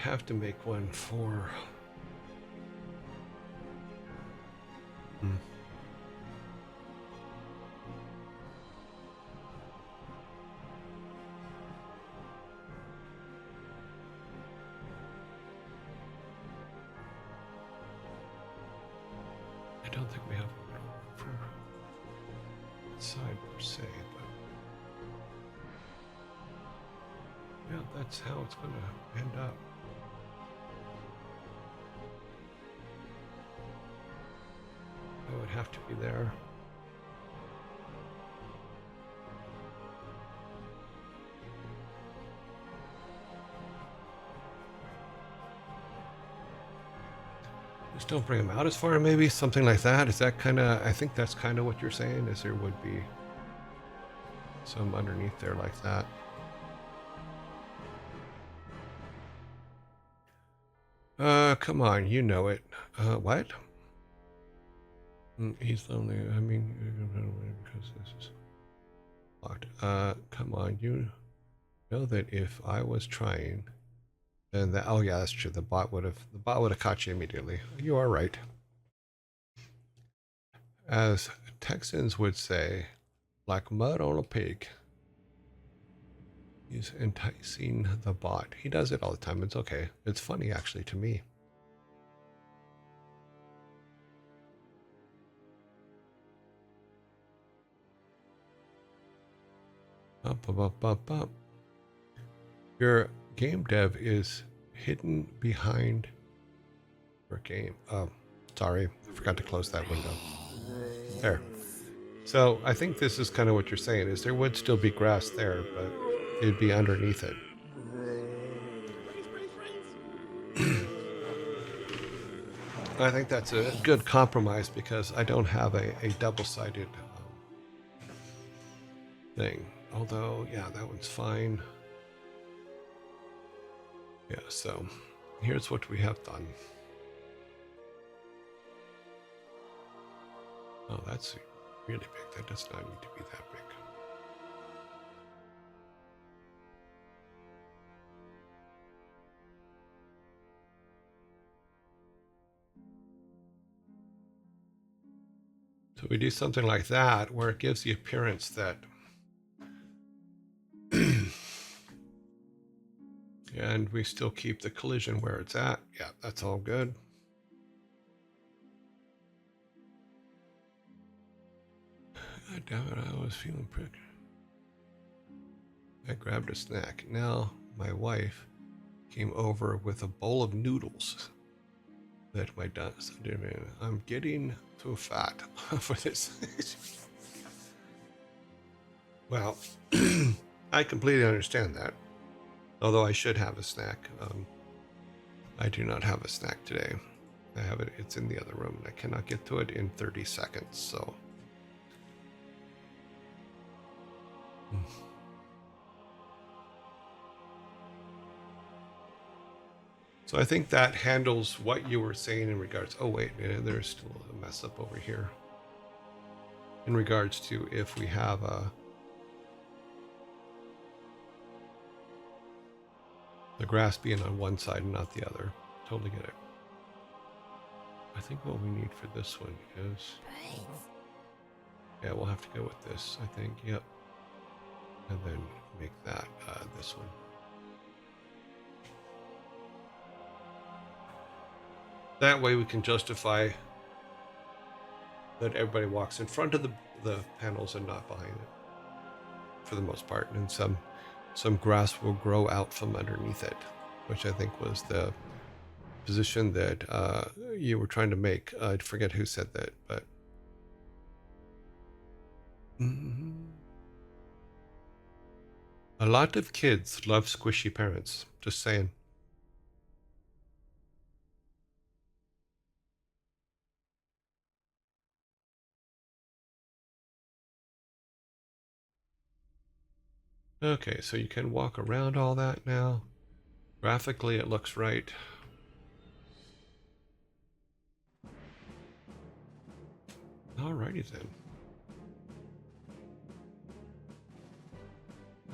have to make one for... I don't think we have one for side per se, but yeah, that's how it's going to end up. I would have to be there. Just don't bring them out as far, maybe something like that. Is that kind of? I think that's kind of what you're saying. Is there would be some underneath there like that. Come on, you know it. What? He's lonely. I mean, because this is locked. Come on, you know that if I was trying, then that. Oh yeah, that's true. The bot would have caught you immediately. You are right. As Texans would say, like mud on a pig. He's enticing the bot. He does it all the time. It's okay. It's funny actually to me. Up, up, up, up, up. Your game dev is hidden behind your game. Oh, sorry. I forgot to close that window. There. So I think this is kind of what you're saying, is there would still be grass there, but it'd be underneath it. I think that's a good compromise because I don't have a double-sided thing. Although, yeah, that one's fine. Yeah, so here's what we have done. Oh, that's really big. That does not need to be that big. So we do something like that where it gives the appearance that and we still keep the collision where it's at. Yeah, that's all good. God damn it, I was feeling prick. I grabbed a snack. Now my wife came over with a bowl of noodles that my son did. I'm getting too fat for this. Well, I completely understand that. Although I should have a snack. I do not have a snack today. I have it. It's in the other room, and I cannot get to it in 30 seconds. So. So I think that handles what you were saying in regards. Oh wait, there's still a mess up over here. In regards to if we have the grass being on one side and not the other. Totally get it. I think what we need for this one is... Yeah, we'll have to go with this, I think. Yep. And then make that this one. That way we can justify that everybody walks in front of the panels and not behind it, for the most part. And some grass will grow out from underneath it, which I think was the position that you were trying to make. I forget who said that, but... A lot of kids love squishy parents. Just saying. Okay, so you can walk around all that now. Graphically, it looks right. Alrighty then.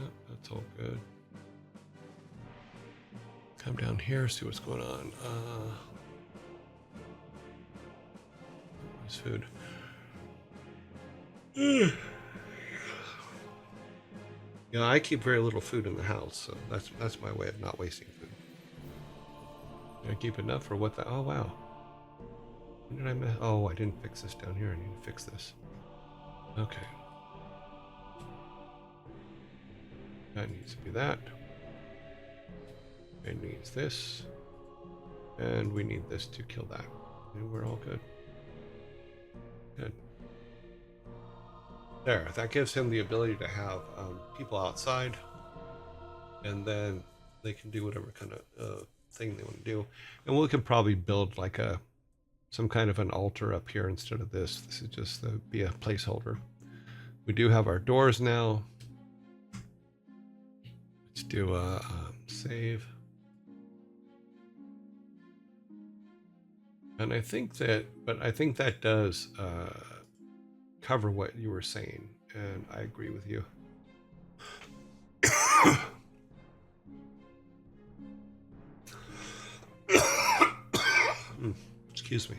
Yep, that's all good. come down here, see what's going on. This food. Yeah, I keep very little food in the house, so that's my way of not wasting food. Did I keep enough for what the? Oh wow. When did I miss? Oh, I didn't fix this down here. I need to fix this. Okay. That needs to be that. It needs this. And we need this to kill that. And we're all good. Good. There, that gives him the ability to have people outside. And then they can do whatever kind of thing they want to do. And we could probably build like some kind of an altar up here instead of this. This is just be a placeholder. We do have our doors now. Let's do a save. And I think that does cover what you were saying, and I agree with you. Excuse me.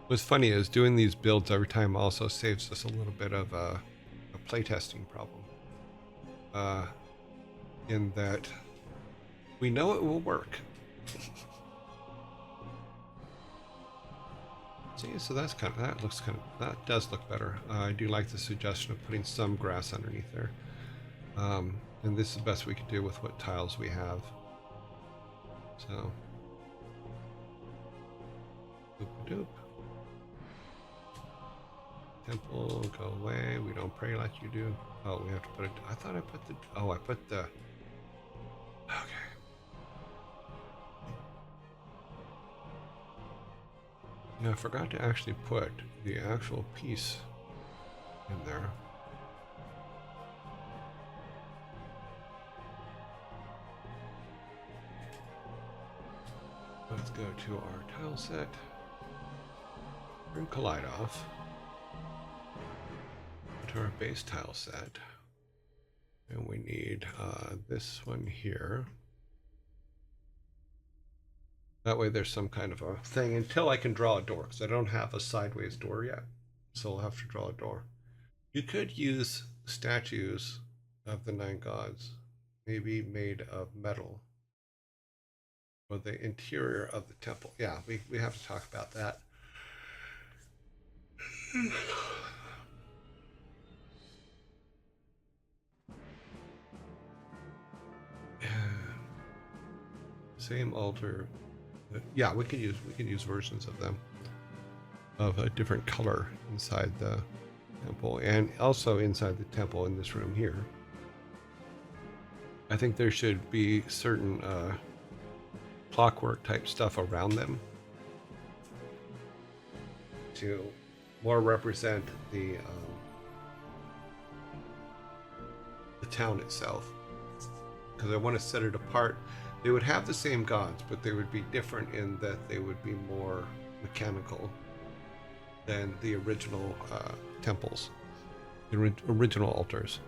What's funny is doing these builds every time also saves us a little bit of a playtesting problem. In that we know it will work. See, so that does look better. I do like the suggestion of putting some grass underneath there. And this is the best we could do with what tiles we have. So, doop-a-doop. Temple, go away. We don't pray like you do. Oh, we have to put it. I thought I put the. Oh, I put the. Okay. Yeah, I forgot to actually put the actual piece in there. Let's go to our tile set. Turn Collide off. To our base tile set. And we need this one here. That way there's some kind of a thing until I can draw a door, because I don't have a sideways door yet. So I'll have to draw a door. You could use statues of the 9 gods, maybe made of metal, for the interior of the temple. Yeah, we have to talk about that. Same altar. Yeah, we can use versions of them of a different color inside the temple, and also inside the temple in this room here. I think there should be certain clockwork type stuff around them to more represent the town itself, because I want to set it apart. They would have the same gods, but they would be different in that they would be more mechanical than the original temples, the original altars.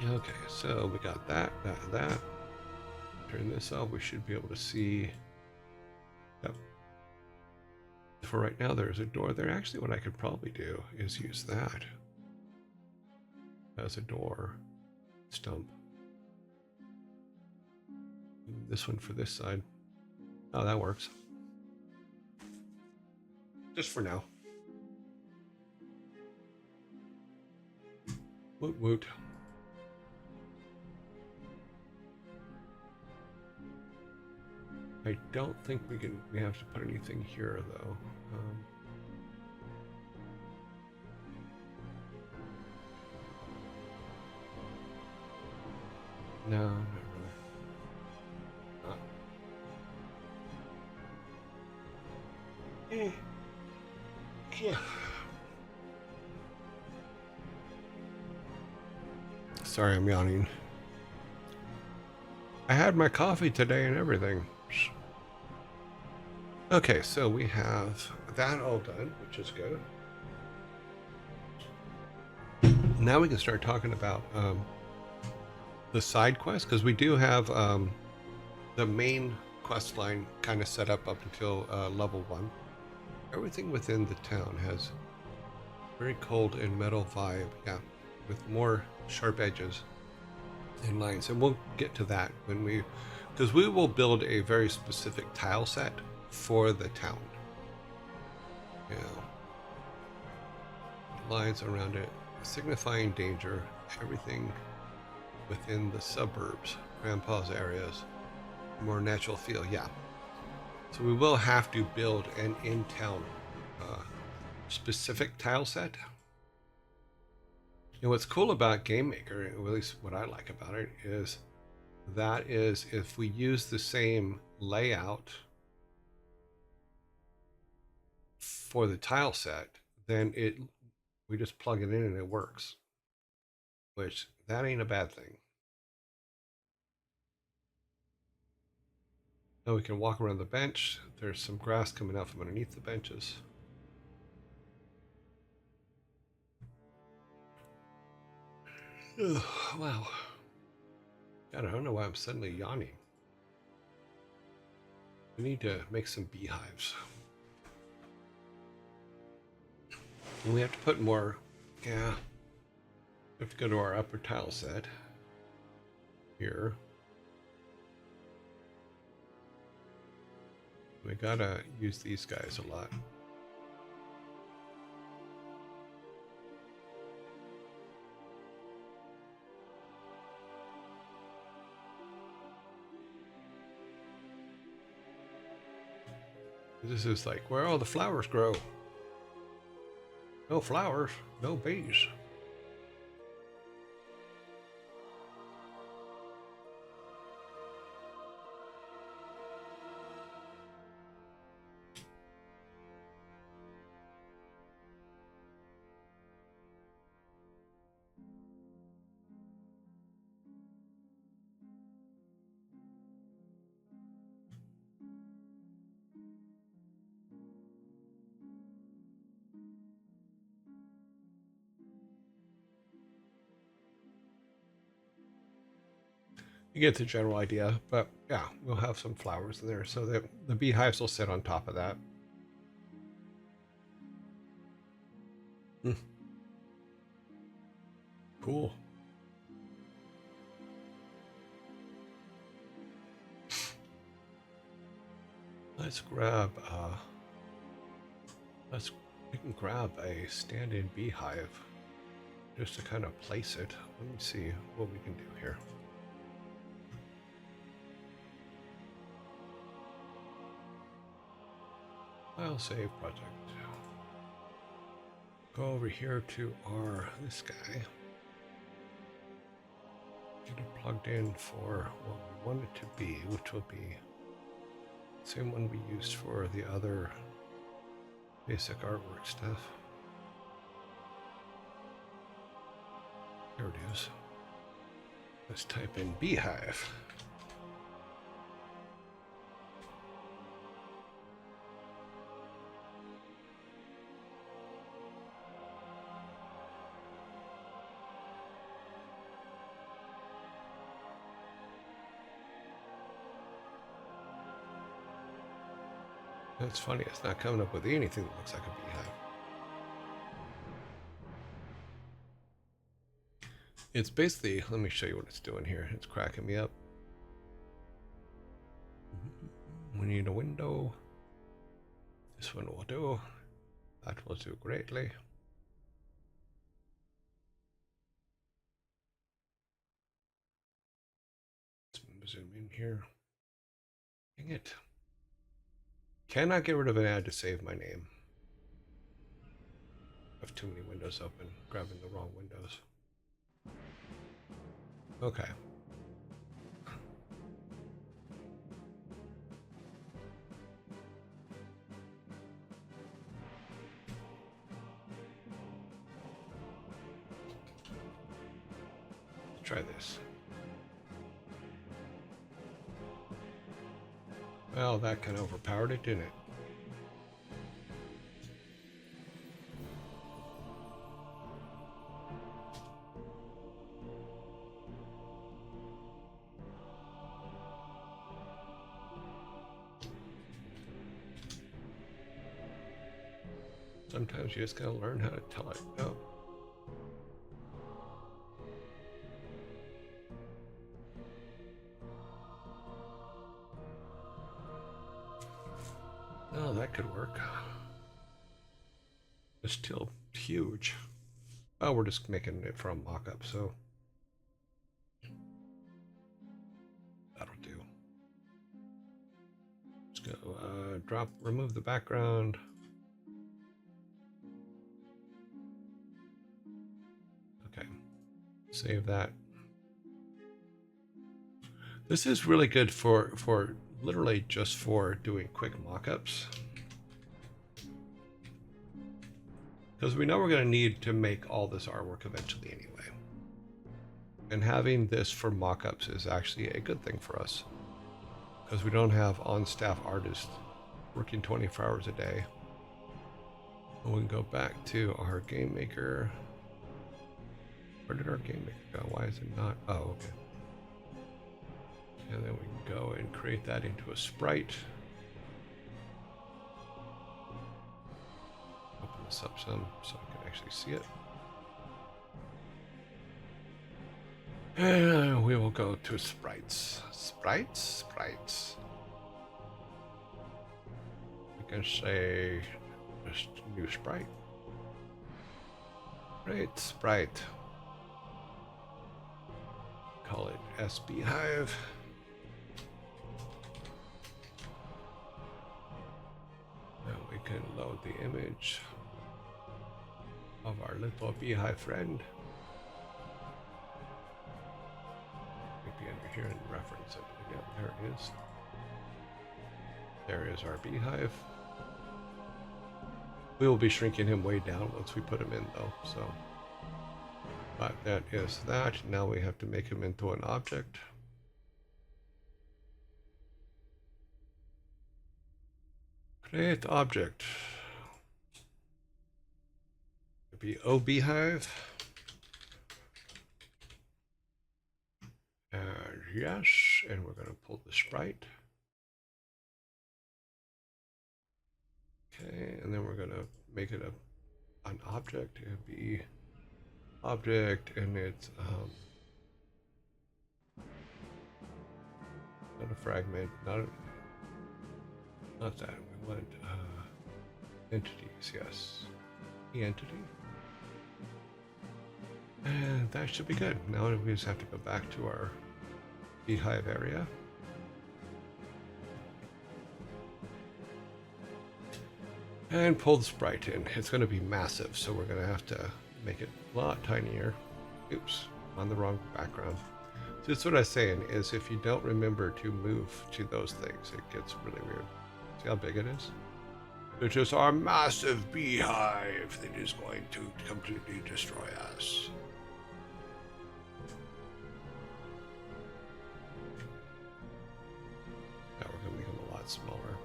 Okay, so we got that. Turn this off. We should be able to see. Yep. For right now, there's a door there. Actually, what I could probably do is use that as a door stump. This one for this side. Oh, that works. Just for now. Woot woot. I don't think we have to put anything here though. No, not really. Yeah. Sorry, I'm yawning. I had my coffee today and everything. Okay, so we have that all done, which is good. Now we can start talking about the side quests, because we do have the main quest line kind of set up until level 1. Everything within the town has very cold and metal vibe, yeah, with more sharp edges and lines, and we'll get to that when because we will build a very specific tile set for the town. Yeah, lines around it signifying danger, everything within the suburbs, grandpa's areas, more natural feel, yeah. So we will have to build an in-town specific tile set. And what's cool about Game Maker, at least what I like about it, is that is if we use the same layout for the tile set, then we just plug it in and it works. Which, that ain't a bad thing. Now we can walk around the bench. There's some grass coming out from underneath the benches. Ugh, wow. God, I don't know why I'm suddenly yawning. We need to make some beehives. And we have to put more, yeah. We have to go to our upper tile set. Here. We gotta use these guys a lot. This is like where all the flowers grow. No flowers, no bees. You get the general idea, but yeah, we'll have some flowers in there so that the beehives will sit on top of that. Cool. Let's grab we can grab a stand-in beehive just to kind of place it. Let me see what we can do here. File save project. Go over here to this guy. Get it plugged in for what we want it to be, which will be the same one we used for the other basic artwork stuff. There it is. Let's type in beehive. That's funny, it's not coming up with anything that looks like a beehive. It's basically, let me show you what it's doing here. It's cracking me up. We need a window. This one will do. That will do greatly. Let's zoom in here. Dang it. Cannot get rid of an ad to save my name. I have too many windows open, grabbing the wrong windows. Okay. Let's try this. Well, that kind of overpowered it, didn't it? Sometimes you just gotta learn how to tell it no. Oh, that could work. It's still huge. Oh, we're just making it from mock-up, so that'll do. Let's go remove the background. Okay, save that. This is really good for literally just for doing quick mock-ups. Because we know we're going to need to make all this artwork eventually anyway. And having this for mock-ups is actually a good thing for us. Because we don't have on-staff artists working 24 hours a day. And we can go back to our game maker. Where did our game maker go? Why is it not? Oh, okay. And then we can go and create that into a sprite. Open this up some so I can actually see it. And we will go to sprites. Sprites? Sprites. We can say just new sprite. Great sprite. Call it SB Hive. Now we can load the image of our little beehive friend. Maybe under here and reference it. Yeah, there it is. There is our beehive. We will be shrinking him way down once we put him in though, so. But that is that. Now we have to make him into an object. Create object. It'd be OBeehive. And yes, and we're going to pull the sprite. Okay, and then we're going to make it an object. It'd be object, and it's not a fragment, not that. We want entities, yes. The entity. And that should be good. Now we just have to go back to our beehive area. And pull the sprite in. It's going to be massive, so we're going to have to make it a lot tinier. Oops, on the wrong background. So that's what I was saying, is if you don't remember to move to those things, it gets really weird. See how big it is? It's just our massive beehive that is going to completely destroy us. Now we're going to make them a lot smaller.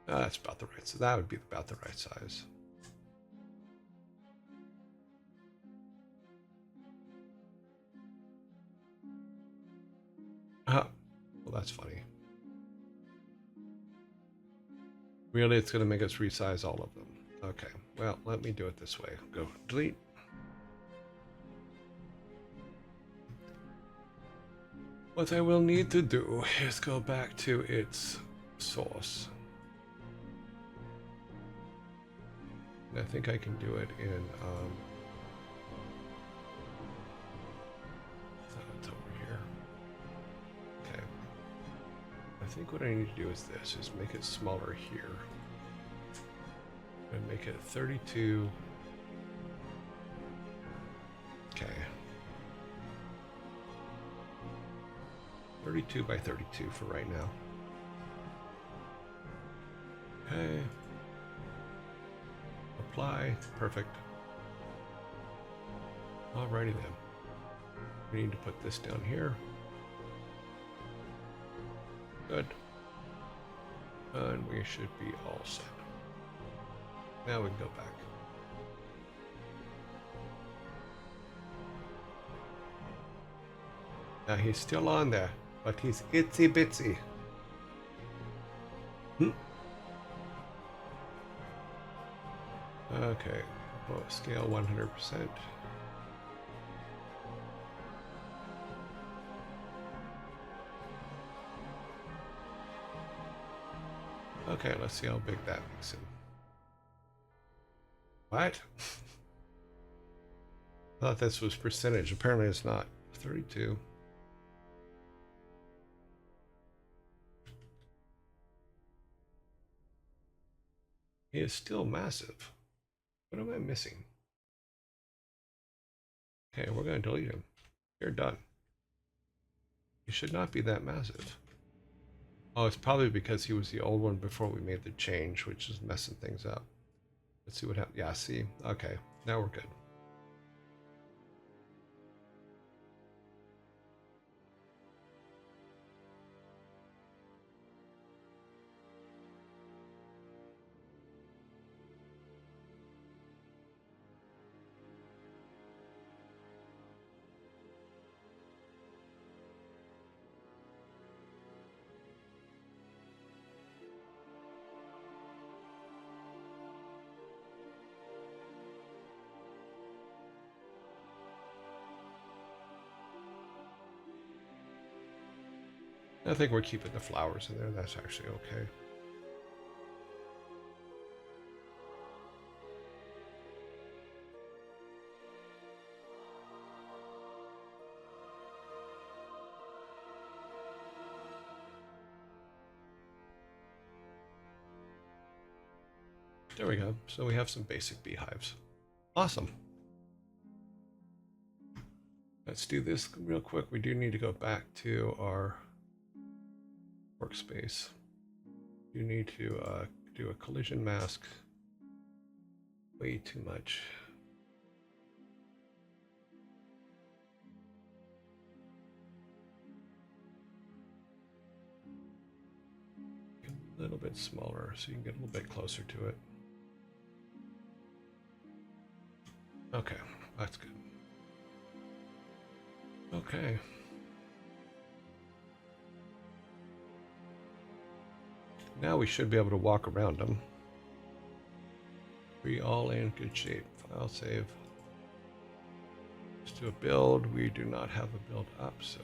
That's about the right, so that would be about the right size. Well, that's funny. Really, it's going to make us resize all of them. Okay, well, let me do it this way. Go delete. What I will need to do is go back to its source. I think I can do it in, it's over here. Okay. I think what I need to do is this, is make it smaller here. And make it 32. Okay. 32 by 32 for right now. Okay. Apply. Perfect. Alrighty then. We need to put this down here. Good. And we should be all set. Now we can go back. Now he's still on there, but he's itsy bitsy. Okay, well, scale 100%. Okay, let's see how big that makes him. What? I thought this was percentage. Apparently it's not. 32. He is still massive. What am I missing? Okay, we're going to delete him. You're done. He should not be that massive. Oh, it's probably because he was the old one before we made the change, which is messing things up. Let's see what happens. Yeah, see? Okay, now we're good. I think we're keeping the flowers in there. That's actually okay. There we go. So we have some basic beehives. Awesome. Let's do this real quick. We do need to go back to our workspace. You need to do a collision mask. Way too much. A little bit smaller so you can get a little bit closer to it. Okay, that's good. Okay. Now we should be able to walk around them. We all in good shape. File save. Let's do a build. We do not have a build up, so.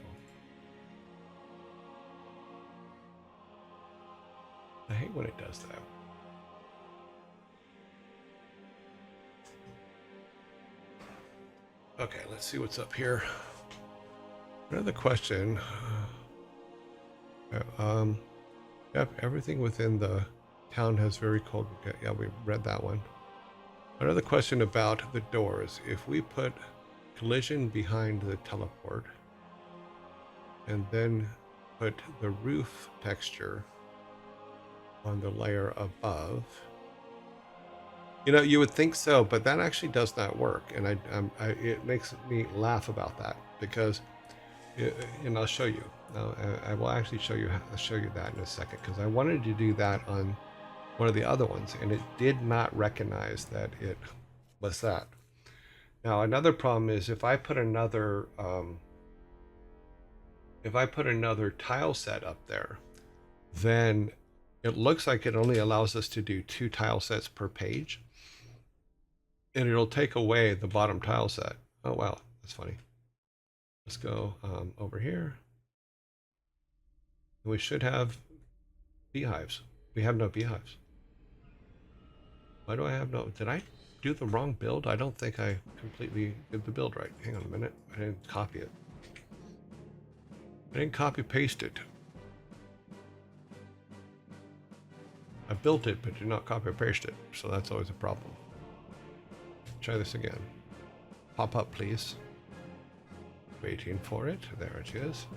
I hate when it does that. Okay, let's see what's up here. Another question. Yep, everything within the town has very cold. Yeah, we read that one. Another question about the doors. If we put collision behind the teleport and then put the roof texture on the layer above, you know, you would think so, but that actually does not work, and it makes me laugh about that because, and I'll show you. I will actually show you that in a second because I wanted to do that on one of the other ones, and it did not recognize that it was that. Now another problem is if I put another tile set up there, then it looks like it only allows us to do 2 tile sets per page. And it'll take away the bottom tile set. Oh, wow. That's funny. Let's go over here. We should have beehives. We have no beehives. Why do I have no... Did I do the wrong build? I don't think I completely did the build right. Hang on a minute. I didn't copy it. I didn't copy paste it. I built it, but did not copy paste it. So that's always a problem. Try this again. Pop up, please. Waiting for it. There it is.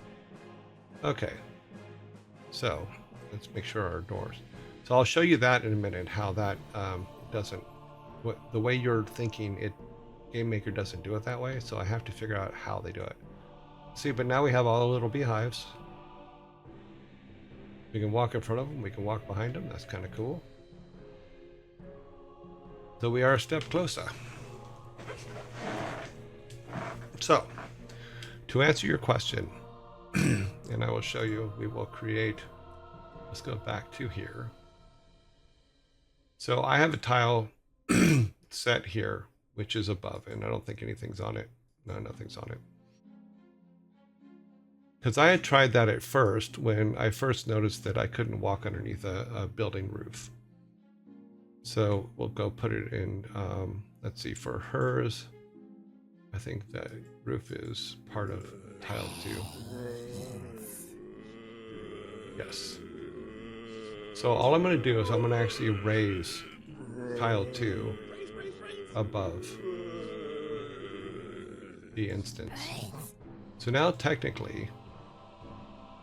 Okay. So let's make sure our doors. So I'll show you that in a minute, how that doesn't, the way you're thinking, Game Maker doesn't do it that way, so I have to figure out how they do it. See, but now we have all the little beehives. We can walk in front of them, we can walk behind them. That's kind of cool. So we are a step closer. So, to answer your question, and I will show you, we will create, let's go back to here. So I have a tile set here, which is above, and I don't think anything's on it. No, nothing's on it. Because I had tried that at first when I first noticed that I couldn't walk underneath a building roof. So we'll go put it in, let's see, for hers, I think that roof is part of tile 2. Yes. So all I'm going to do is I'm going to actually raise tile 2 above the instance. So now technically,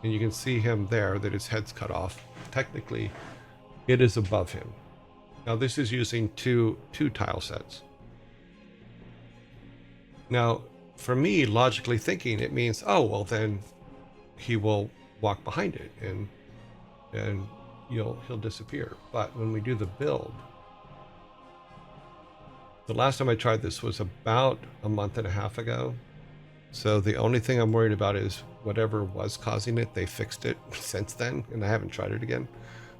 and you can see him there that his head's cut off, technically it is above him. Now this is using two tile sets. Now for me, logically thinking, it means, oh well, then he will walk behind it and he'll disappear. But when we do the build, the last time I tried this was about a month and a half ago. So the only thing I'm worried about is whatever was causing it, they fixed it since then, and I haven't tried it again.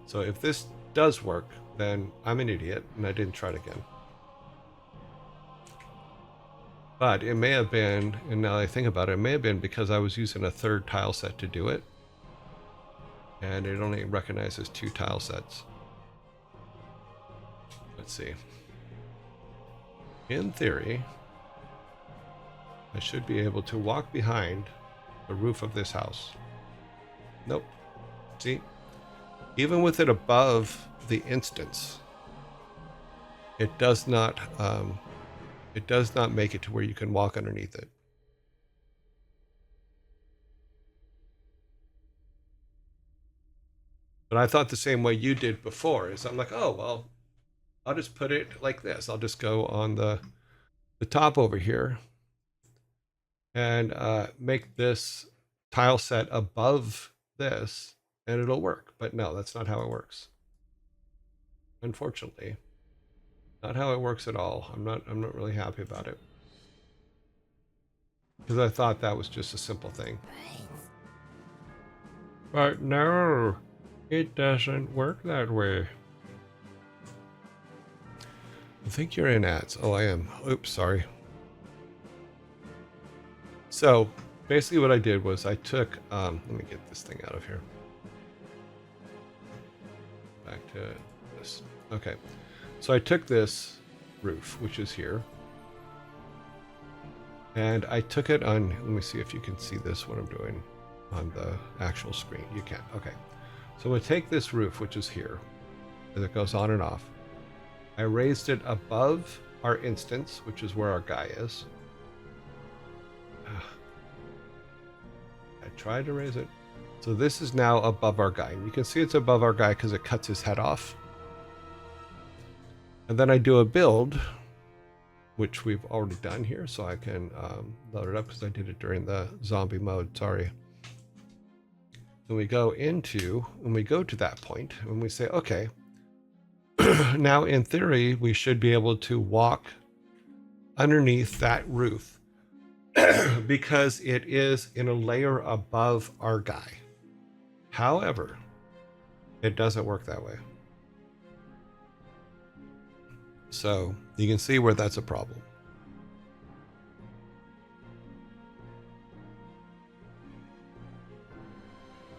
So if this does work, then I'm an idiot and I didn't try it again. But it may have been, and now that I think about it, it may have been because I was using a third tile set to do it, and it only recognizes 2 tile sets. Let's see. In theory, I should be able to walk behind the roof of this house. Nope. See? Even with it above the instance, it does not make it to where you can walk underneath it. But I thought the same way you did before, is I'm like, oh, well, I'll just put it like this. I'll just go on the top over here and make this tile set above this, and it'll work. But no, that's not how it works. Unfortunately, not how it works at all. I'm not really happy about it, because I thought that was just a simple thing. But no, it doesn't work that way. I think you're in ads. Oh, I am. Oops, sorry. So basically what I did was I took, let me get this thing out of here. Back to this. Okay. So I took this roof, which is here, and I took it on, let me see if you can see this, what I'm doing on the actual screen. You can. Okay. So I'm going to take this roof, which is here, as it goes on and off. I raised it above our instance, which is where our guy is. I tried to raise it. So this is now above our guy. You can see it's above our guy because it cuts his head off. And then I do a build, which we've already done here, so I can load it up because I did it during the zombie mode, sorry. Then we go to that point, and we say, okay, now in theory, we should be able to walk underneath that roof because it is in a layer above our guy. However, it doesn't work that way. So you can see where that's a problem.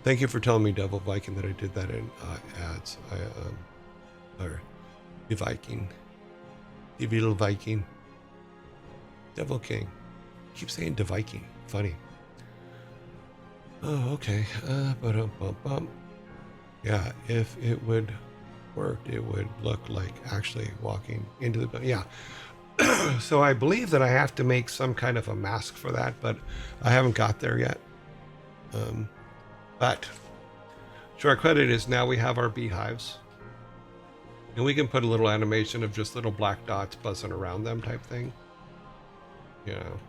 Thank you for telling me, Devil Viking, that I did that in ads. Or the Viking, the little Viking, Devil King. Keep saying the Viking. Funny. Oh, okay. Yeah, if it would work, it would look like actually walking into the. Yeah. So I believe that I have to make some kind of a mask for that, but I haven't got there yet. But to our credit is now we have our beehives. And we can put a little animation of just little black dots buzzing around them type thing. you know.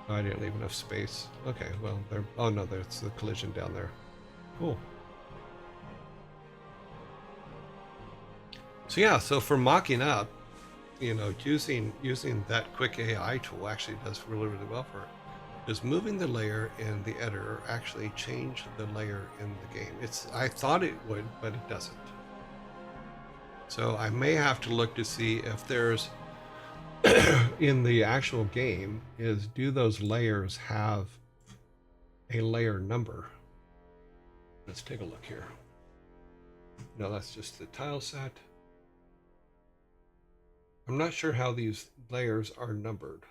Oh, I didn't leave enough space. Okay, well, there. Oh no, there's the collision down there. Cool. So yeah, so for mocking up, you know, using that quick AI tool actually does really well for it. Because moving the layer in the editor actually changed the layer in the game. I thought it would, but it doesn't. So I may have to look to see if there's in the actual game do those layers have a layer number? Let's take a look here. No, that's just the tile set. I'm not sure how these layers are numbered.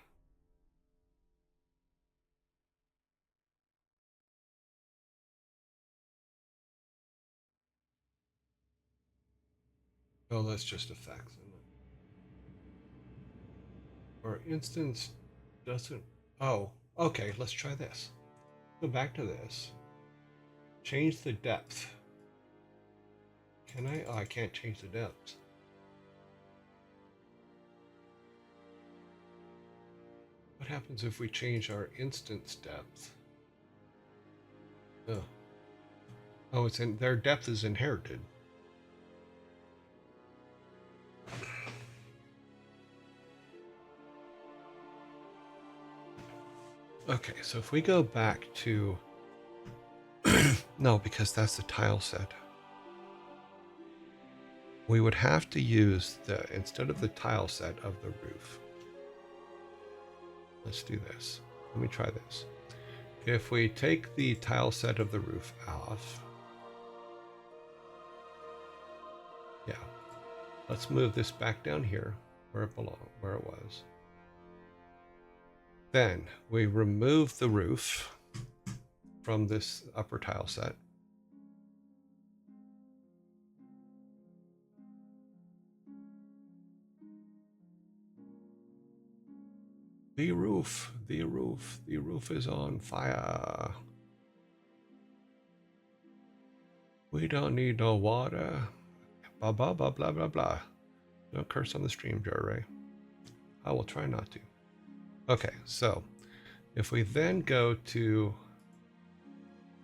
Oh, that's just effects. Our instance doesn't. Oh, okay, let's try this. Go back to this. Change the depth. Can I? Oh, I can't change the depth. What happens if we change our instance depth? Oh, oh, it's in their depth is inherited. Okay, so if we go back to no, because that's the tile set. We would have to use instead of the tile set of the roof. Let's do this. Let me try this. If we take the tile set of the roof off, yeah, let's move this back down here where it belongs, where it was. Then we remove the roof from this upper tile set. The roof is on fire. We don't need no water. Blah, blah, blah, blah, blah, blah. Don't curse on the stream, Jerry. I will try not to. Okay, so if we then go to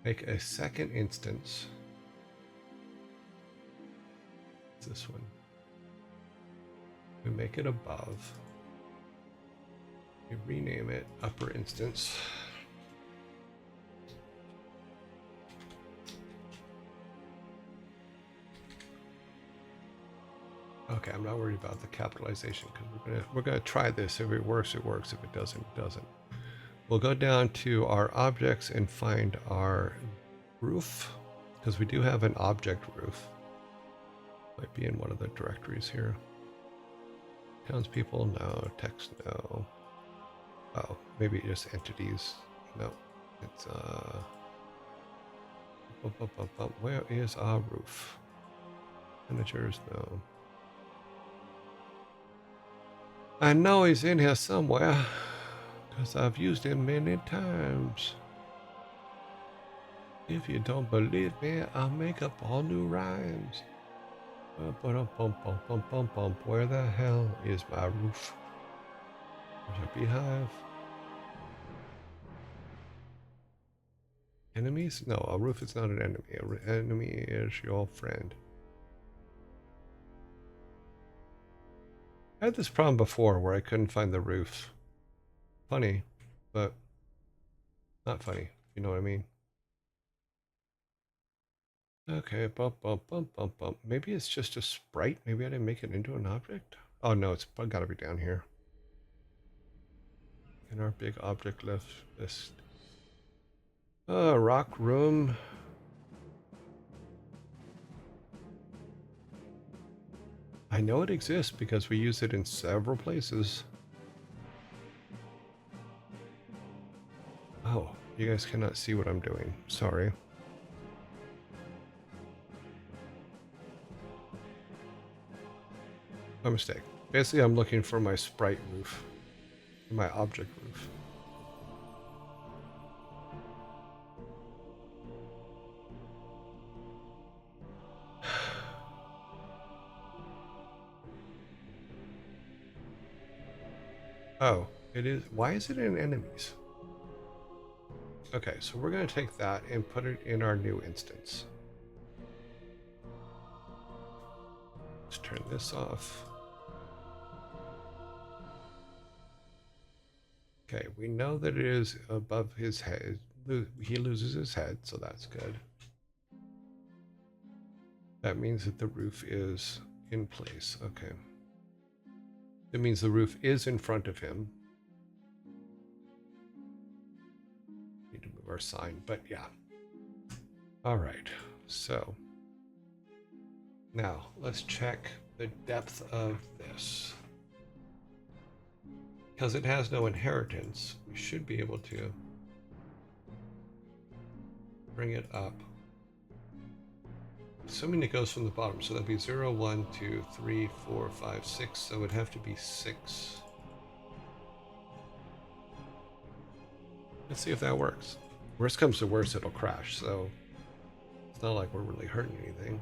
make a second instance, it's this one. We make it above. We rename it upper instance. Okay, I'm not worried about the capitalization because we're gonna try this. If it works, it works. If it doesn't, it doesn't. We'll go down to our objects and find our roof because we do have an object roof. Might be in one of the directories here. Townspeople, no. Text, no. Oh, maybe just entities. No, it's where is our roof? Managers, no. I know he's in here somewhere because I've used him many times. If you don't believe me, I'll make up all new rhymes. Where the hell is my roof? There's a beehive. Enemies? No, a roof is not an enemy. An enemy is your friend. I had this problem before where I couldn't find the roof. Funny, but not funny. You know what I mean? Okay, bump, bump, bump, bump, bump. Maybe it's just a sprite. Maybe I didn't make it into an object. Oh no, it's gotta be down here. In our big object list. Rock room. I know it exists because we use it in several places. Oh, you guys cannot see what I'm doing. Sorry. My mistake. Basically, I'm looking for my sprite roof. My object roof. Oh, it is. Why is it in enemies? Okay, so we're going to take that and put it in our new instance. Let's turn this off. Okay, we know that it is above his head. He loses his head, so that's good. That means that the roof is in place. Okay. That means the roof is in front of him. Need to move our sign, but yeah. All right, so now let's check the depth of this. Because it has no inheritance, we should be able to bring it up. Assuming it goes from the bottom, so that'd be 0, 1, 2, 3, 4, 5, 6, so it would have to be 6. Let's see if that works. Worst comes to worst, it'll crash, so it's not like we're really hurting anything.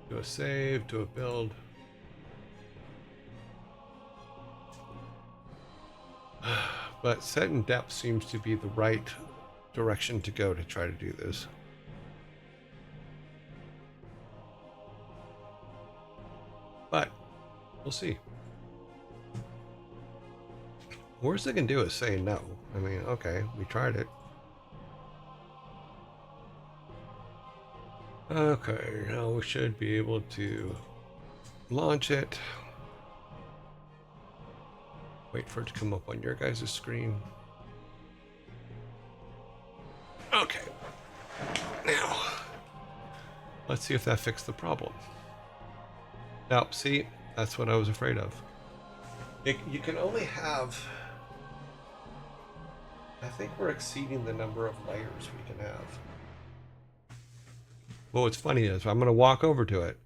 Do a save, do a build. But set in depth seems to be the right direction to go to try to do this. But we'll see. Worst they can do is say no. I mean, okay, we tried it. Okay, now we should be able to launch it. Wait for it to come up on your guys' screen. Okay. Now, let's see if that fixed the problem. Now, see, that's what I was afraid of. You can only have... I think we're exceeding the number of layers we can have. Well, what's funny is I'm going to walk over to it.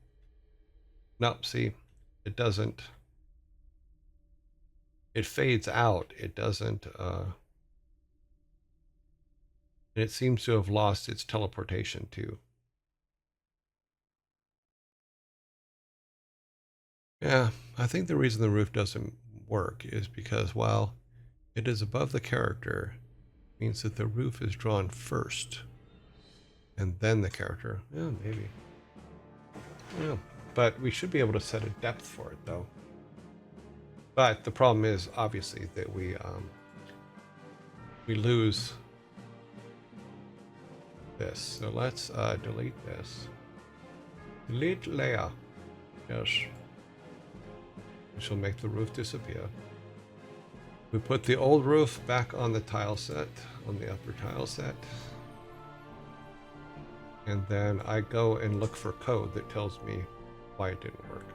Nope, see, it doesn't. It fades out. It doesn't. It seems to have lost its teleportation too. Yeah, I think the reason the roof doesn't work is because while it is above the character, it means that the roof is drawn first. And then the character. Yeah, maybe. Yeah, but we should be able to set a depth for it, though. But the problem is, obviously, that we lose this. So let's delete this. Delete layer. Yes. Which will make the roof disappear. We put the old roof back on the tile set, on the upper tile set. And then I go and look for code that tells me why it didn't work.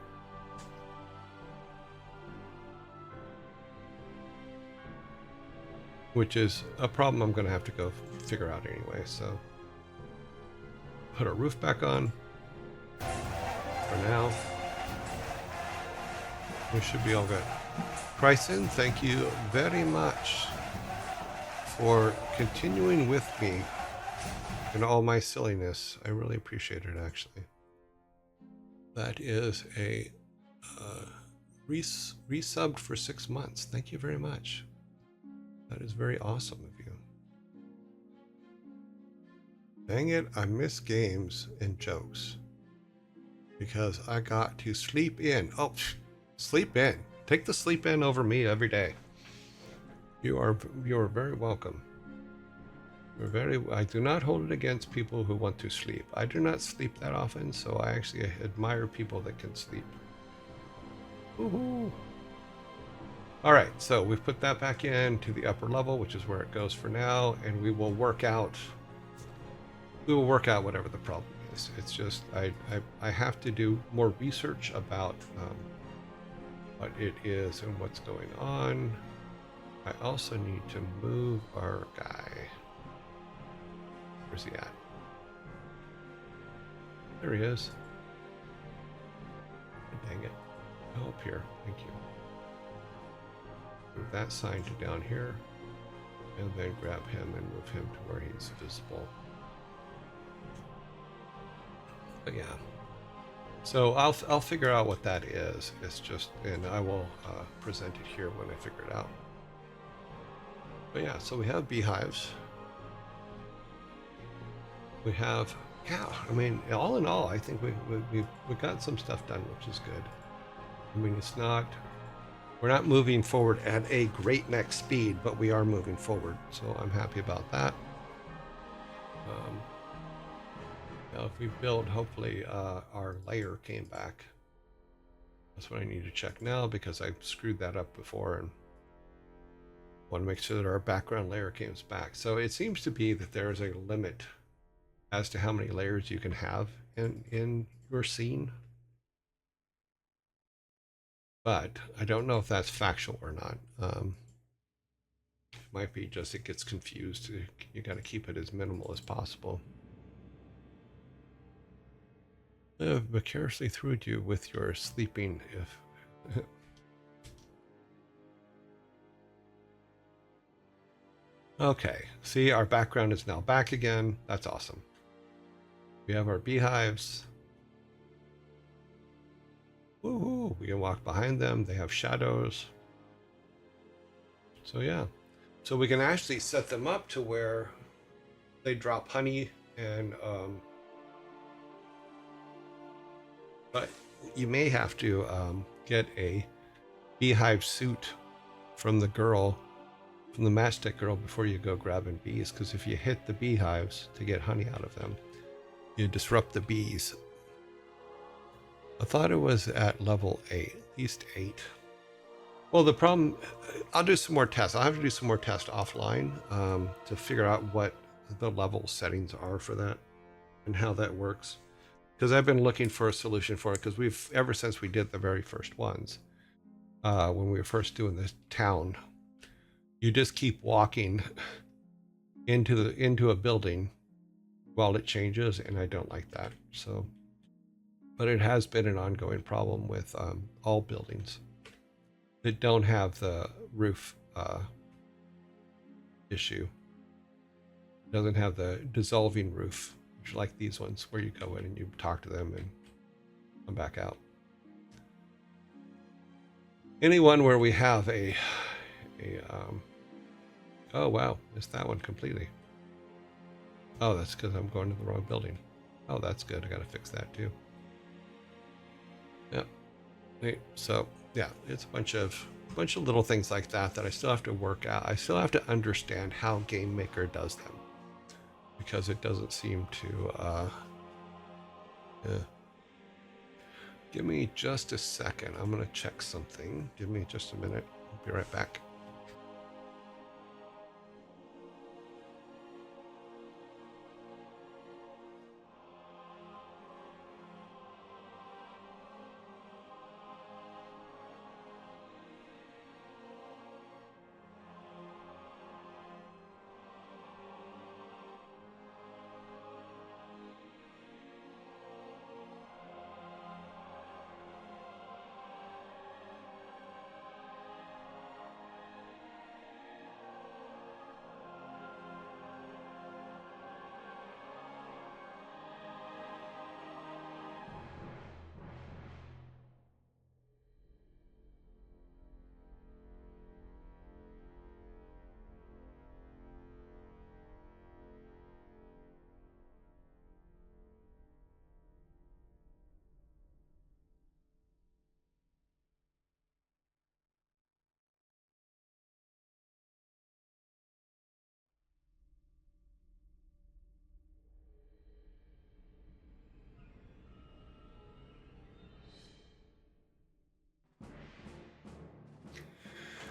Which is a problem I'm going to have to go figure out anyway, so. Put our roof back on. For now. We should be all good. Bryson, thank you very much for continuing with me in all my silliness. I really appreciate it, actually. That is a resubbed for 6 months. Thank you very much. That is very awesome of you. Dang it, I miss games and jokes because I got to sleep in. Oh, sleep in. Take the sleep in over me every day. You are very welcome. I do not hold it against people who want to sleep. I do not sleep that often, so I actually admire people that can sleep. Woohoo! All right, so we've put that back in to the upper level, which is where it goes for now, and we will work out whatever the problem is. It's just I have to do more research about what it is and what's going on. I also need to move our guy. Where's he at? There he is. Dang it. Oh, up here. Thank you. Move that sign to down here. And then grab him and move him to where he's visible. But yeah. So I'll figure out what that is. It's just, and I will present it here when I figure it out. But yeah, so we have beehives. We have, yeah, I mean, all in all, I think we got some stuff done, which is good. I mean, we're not moving forward at a great neck speed, but we are moving forward. So I'm happy about that. Now if we build, hopefully our layer came back. That's what I need to check now because I screwed that up before and want to make sure that our background layer comes back. So it seems to be that there's a limit as to how many layers you can have in your scene. But I don't know if that's factual or not. It might be just it gets confused. You got to keep it as minimal as possible. Vicariously through you with your sleeping if okay, see, our background is now back again. That's awesome. We have our beehives. Woohoo! We can walk behind them. They have shadows. So yeah. So we can actually set them up to where they drop honey and but you may have to get a beehive suit from the matchstick girl before you go grabbing bees, because if you hit the beehives to get honey out of them, you disrupt the bees. I thought it was at level 8, at least 8. Well, the problem, I'll do some more tests. I'll have to do some more tests offline to figure out what the level settings are for that and how that works. Because I've been looking for a solution for it, because ever since we did the very first ones, when we were first doing this town, you just keep walking into a building while it changes, and I don't like that. So, but it has been an ongoing problem with all buildings that don't have the roof issue. It doesn't have the dissolving roof, which like these ones where you go in and you talk to them and come back out. Anyone where we have oh wow, missed that one completely. Oh, that's because I'm going to the wrong building. Oh, that's good. I got to fix that too. Yep. So yeah, it's a bunch of little things like that that I still have to work out. I still have to understand how Game Maker does them, because it doesn't seem to yeah. Give me just a second. I'm gonna check something. Give me just a minute. I'll be right back.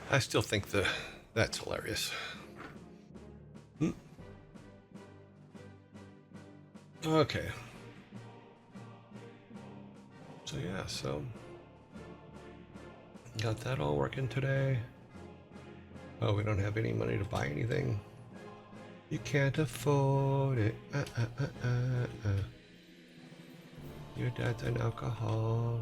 I still think that's hilarious. Okay. So yeah, so got that all working today. Oh, we don't have any money to buy anything. You can't afford it. Your dad's an alcoholic.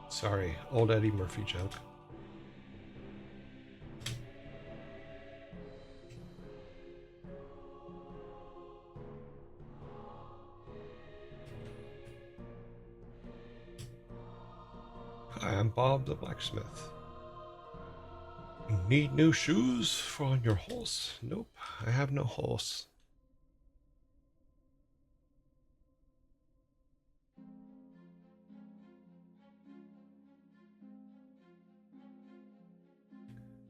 Sorry, old Eddie Murphy joke. I'm Bob the blacksmith. You need new shoes for on your horse? Nope, I have no horse.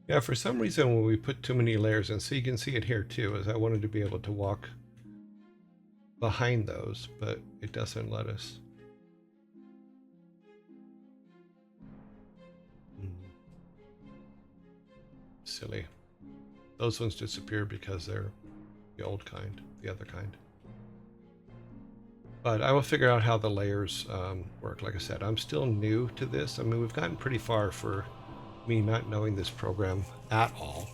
Yeah, for some reason when we put too many layers in, so you can see it here too, is I wanted to be able to walk behind those, but it doesn't let us. Silly. Those ones disappear because they're the old kind, the other kind. But I will figure out how the layers work. Like I said, I'm still new to this. I mean, we've gotten pretty far for me not knowing this program at all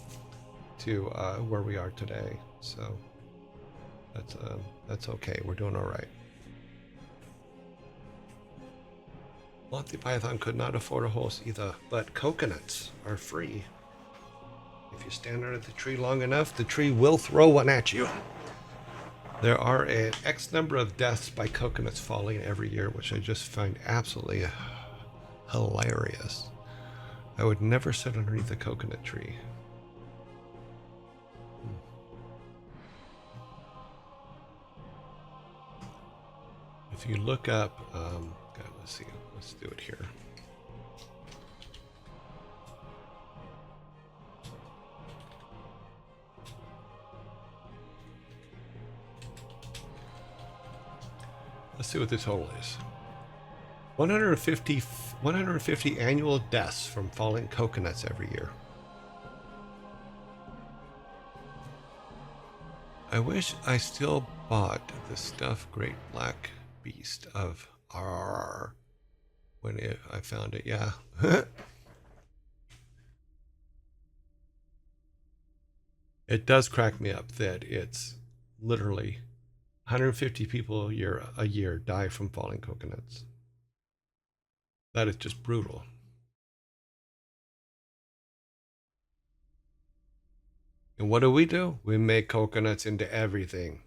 to where we are today. So that's okay. We're doing all right. Monty Python could not afford a horse either, but coconuts are free. If you stand under the tree long enough, the tree will throw one at you. There are an X number of deaths by coconuts falling every year, which I just find absolutely hilarious. I would never sit underneath a coconut tree. If you look up, God, let's see, let's do it here. Let's see what the total is. 150 annual deaths from falling coconuts every year. I wish I still bought the stuffed great black beast of RRR when I found it. Yeah. It does crack me up that it's literally 150 people a year die from falling coconuts. That is just brutal. And what do? We make coconuts into everything.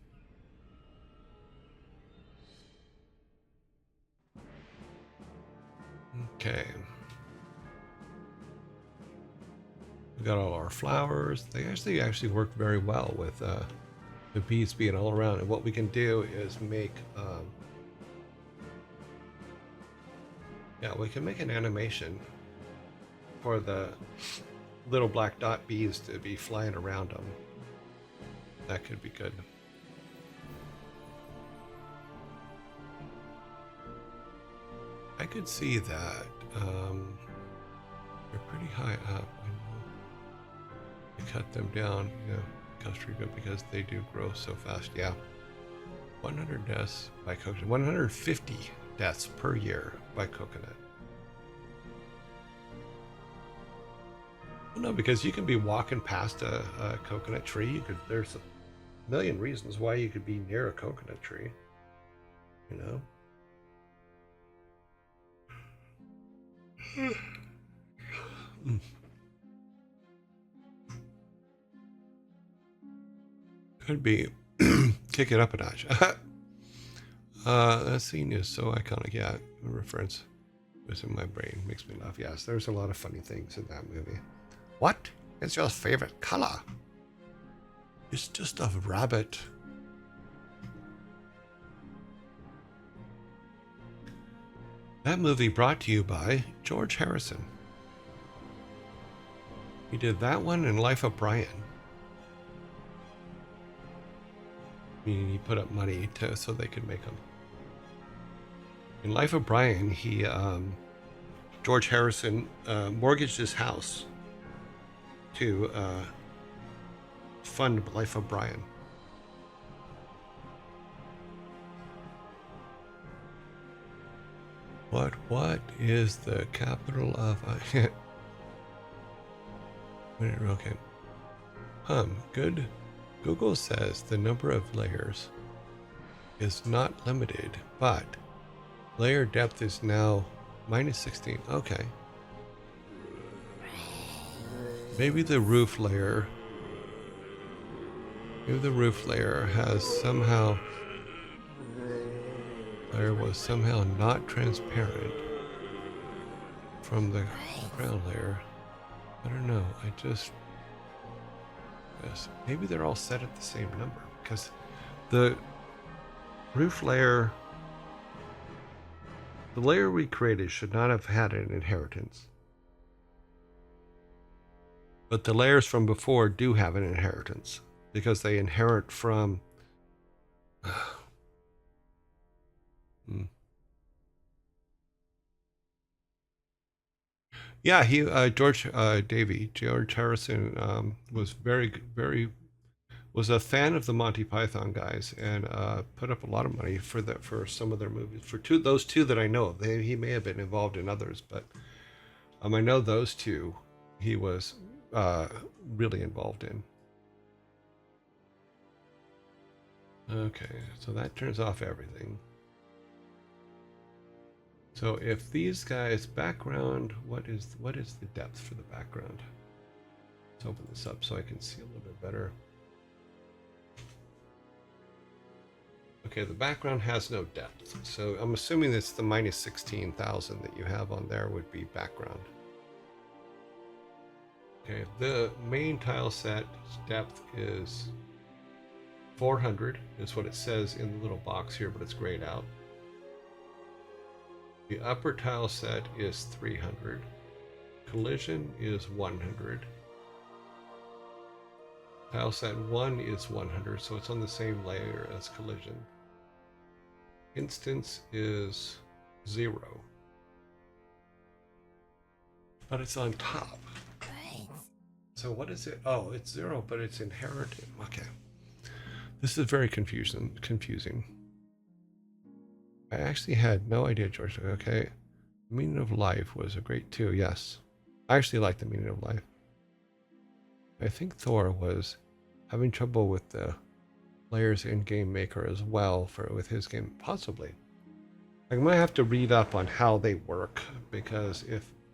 Okay. We got all our flowers. They actually work very well with the bees being all around. And what we can do is make we can make an animation for the little black dot bees to be flying around them. That could be good. I could see that. They're pretty high up. You cut them down, because they do grow so fast. Yeah. 100 deaths by coconut. 150 deaths per year by coconut. Well, no, because you can be walking past a coconut tree. There's a million reasons why you could be near a coconut tree. You know. Could be kick it up a notch. That scene is so iconic. Yeah, the reference was in my brain. Makes me laugh. Yes, there's a lot of funny things in that movie. What is your favorite color? It's just a rabbit. That movie brought to you by George Harrison. He did that one in Life of Brian. Meaning he put up money so they could make them. In Life of Brian, George Harrison mortgaged his house to fund Life of Brian. What is the capital of? Okay. Good. Google says the number of layers is not limited, but layer depth is now -16. Okay. Maybe the roof layer has somehow was somehow not transparent. from the ground layer. I don't know. Yes, maybe they're all set at the same number because the roof layer, the layer we created should not have had an inheritance. But the layers from before do have an inheritance because they inherit from Yeah, he George George Harrison was was a fan of the Monty Python guys and put up a lot of money for some of their movies. For those two that I know of, he may have been involved in others, but I know those two he was really involved in. Okay, so that turns off everything. So if these guys background, what is the depth for the background? Let's open this up so I can see a little bit better. Okay, the background has no depth, so I'm assuming it's the minus 16,000 that you have on there would be background. Okay, the main tile set depth is 400 is what it says in the little box here, but it's grayed out. The upper tile set is 300. Collision is 100. Tile set 1 is 100, so it's on the same layer as collision. Instance is 0. But it's on top. So what is it? Oh, it's 0, but it's inherited. Okay. This is very confusing. I actually had no idea, George. Okay. Meaning of Life was a great too. Yes. I actually like the Meaning of Life. I think Thor was having trouble with the layers in Game Maker as well with his game, possibly. I might have to read up on how they work, because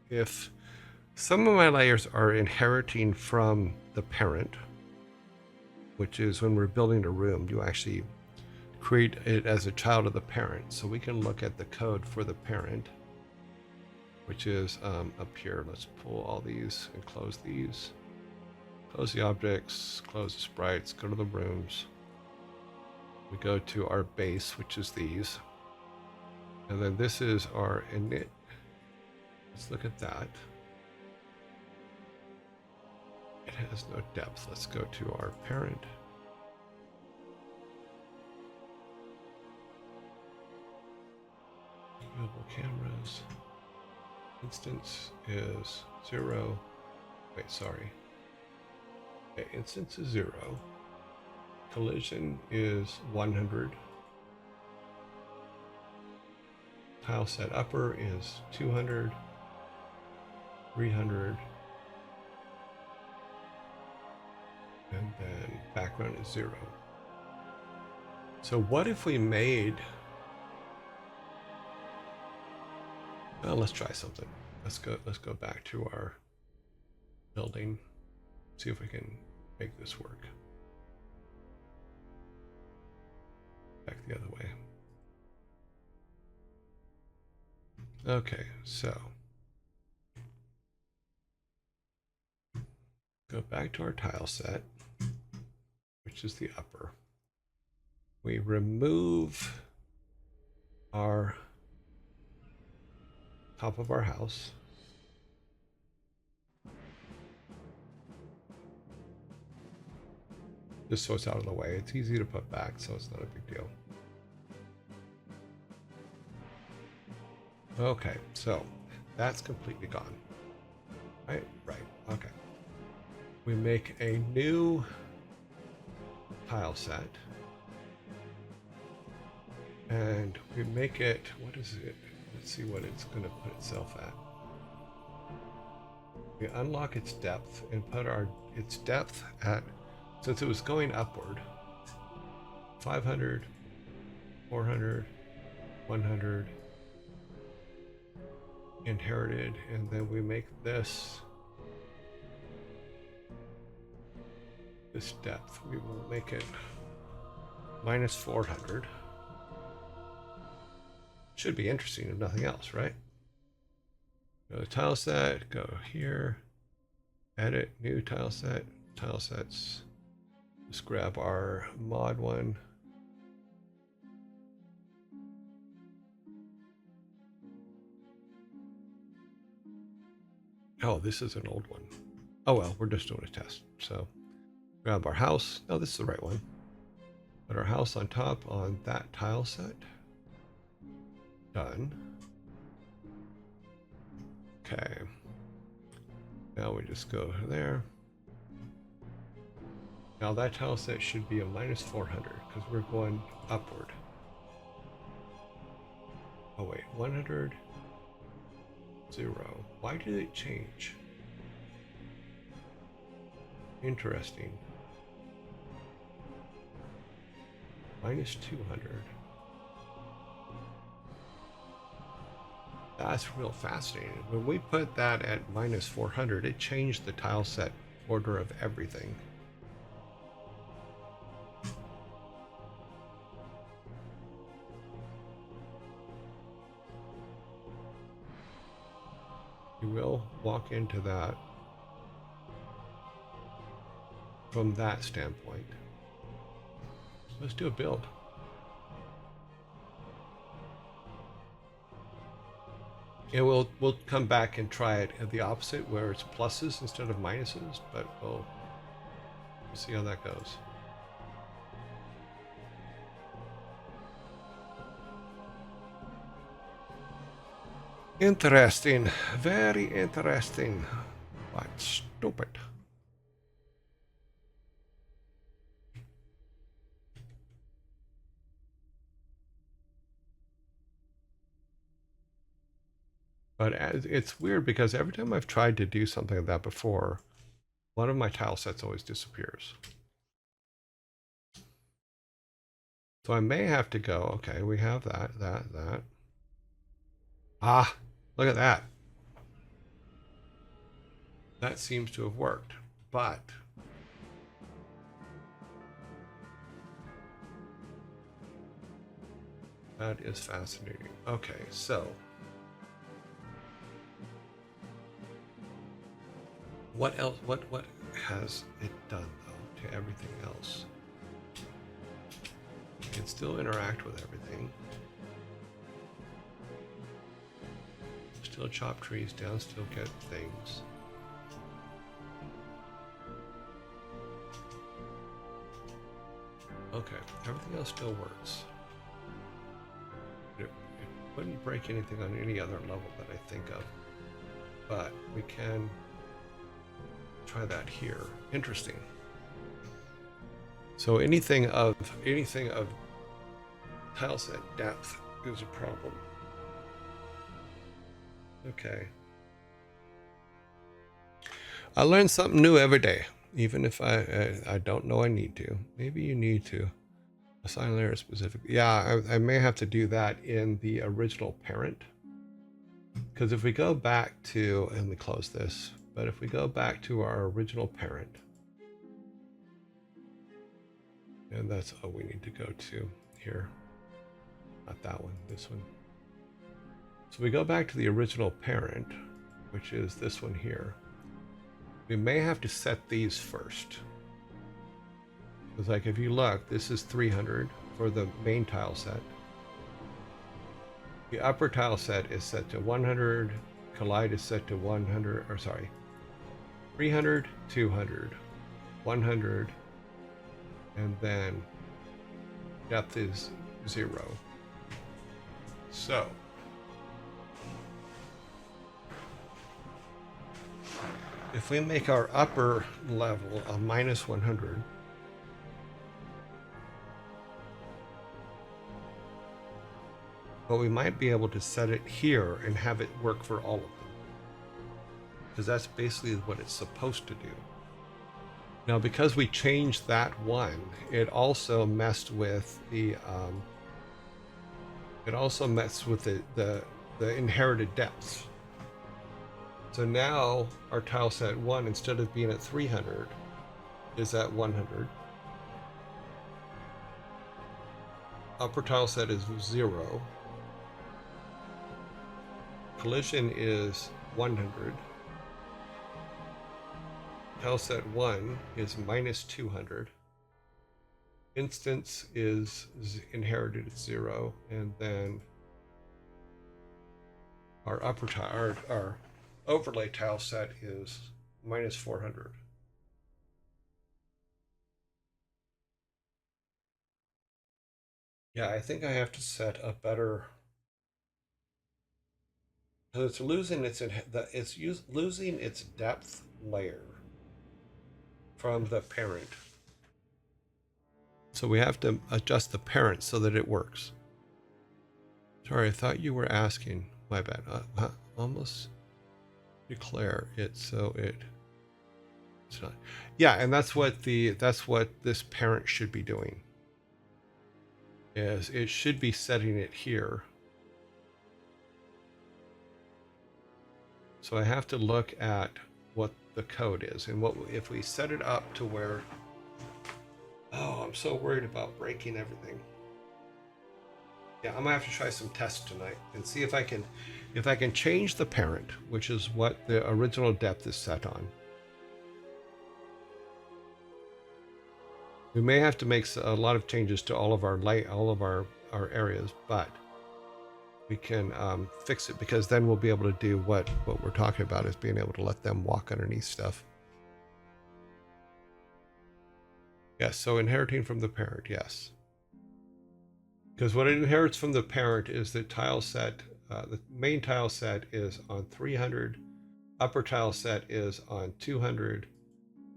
if some of my layers are inheriting from the parent, which is when we're building a room, you actually create it as a child of the parent. So we can look at the code for the parent, which is up here. Let's pull all these and close these. Close the objects, close the sprites, go to the rooms. We go to our base, which is these. And then this is our init. Let's look at that. It has no depth. Let's go to our parent. Mobile cameras. Instance is 0. Wait, sorry. Okay, instance is 0. Collision is 100. Tile set upper is 200. 300. And then background is 0. So what if we made... Well, let's try something. Let's go back to our building. See if we can make this work. Back the other way. Okay, so go back to our tile set, which is the upper. We remove our top of our house. Just so it's out of the way. It's easy to put back, so it's not a big deal. Okay, so that's completely gone. Right, okay. We make a new tile set. And we make it, what is it? Let's see what it's going to put itself at. We unlock its depth and put its depth at, since it was going upward, 500, 400, 100, inherited, and then we make this depth. We will make it minus 400. Should be interesting if nothing else, right? Go to tile set, go here, edit, new tile set, tile sets. Let's grab our mod one. Oh, this is an old one. Oh well, we're just doing a test. So grab our house. Oh, this is the right one. Put our house on top on that tile set. Done. Okay. Now we just go there. Now that tile set should be a -400 because we're going upward. Oh wait, 100, 0. Why did it change? Interesting. -200. That's real fascinating. When we put that at -400, it changed the tile set order of everything. You will walk into that from that standpoint. Let's do a build. And we'll come back and try it at the opposite where it's pluses instead of minuses, but we'll see how that goes. Interesting, very interesting, but stupid. But it's weird because every time I've tried to do something like that before, one of my tile sets always disappears. So I may have to go, okay, we have that. Ah, look at that. That seems to have worked, but that is fascinating. Okay, so what else? What has it done though to everything else? You can still interact with everything. Still chop trees down, still get things. Okay, everything else still works. It wouldn't break anything on any other level that I think of, but we can try that here. Interesting. So anything of tile set depth is a problem. Okay. I learn something new every day, even if I don't know I need to. Maybe you need to assign layer specific. Yeah, I may have to do that in the original parent. Because if we go back to, let me close this, but if we go back to our original parent, and that's all we need to go to here. Not that one, this one. So we go back to the original parent, which is this one here. We may have to set these first. Because like if you look, this is 300 for the main tile set. The upper tile set is set to 100. Collide is set to 100, or sorry, 300, 200, 100, and then depth is 0. So if we make our upper level a -100, but we might be able to set it here and have it work for all of them. Because that's basically what it's supposed to do. Now, because we changed that one, it also messed with the inherited depths. So now our tile set 1, instead of being at 300, is at 100. Upper tile set is 0. Collision is 100. Tile set 1 is minus 200. Instance is inherited at 0, and then our upper tile, our overlay tile set is minus 400. Yeah, I think I have to set a better. So it's losing losing its depth layer from the parent. So we have to adjust the parent so that it works. Sorry, I thought you were asking. My bad. Almost declare it so it's not. Yeah, and that's what this parent should be doing. Is it should be setting it here. So I have to look at what the code is, and what if we set it up to where. Oh, I'm so worried about breaking everything. Yeah, I'm gonna have to try some tests tonight and see if I can change the parent, which is what the original depth is set on. We may have to make a lot of changes to all of our areas, but we can fix it, because then we'll be able to do what we're talking about, is being able to let them walk underneath stuff. Yes, so inheriting from the parent, yes. Because what it inherits from the parent is the tile set, the main tile set is on 300, upper tile set is on 200,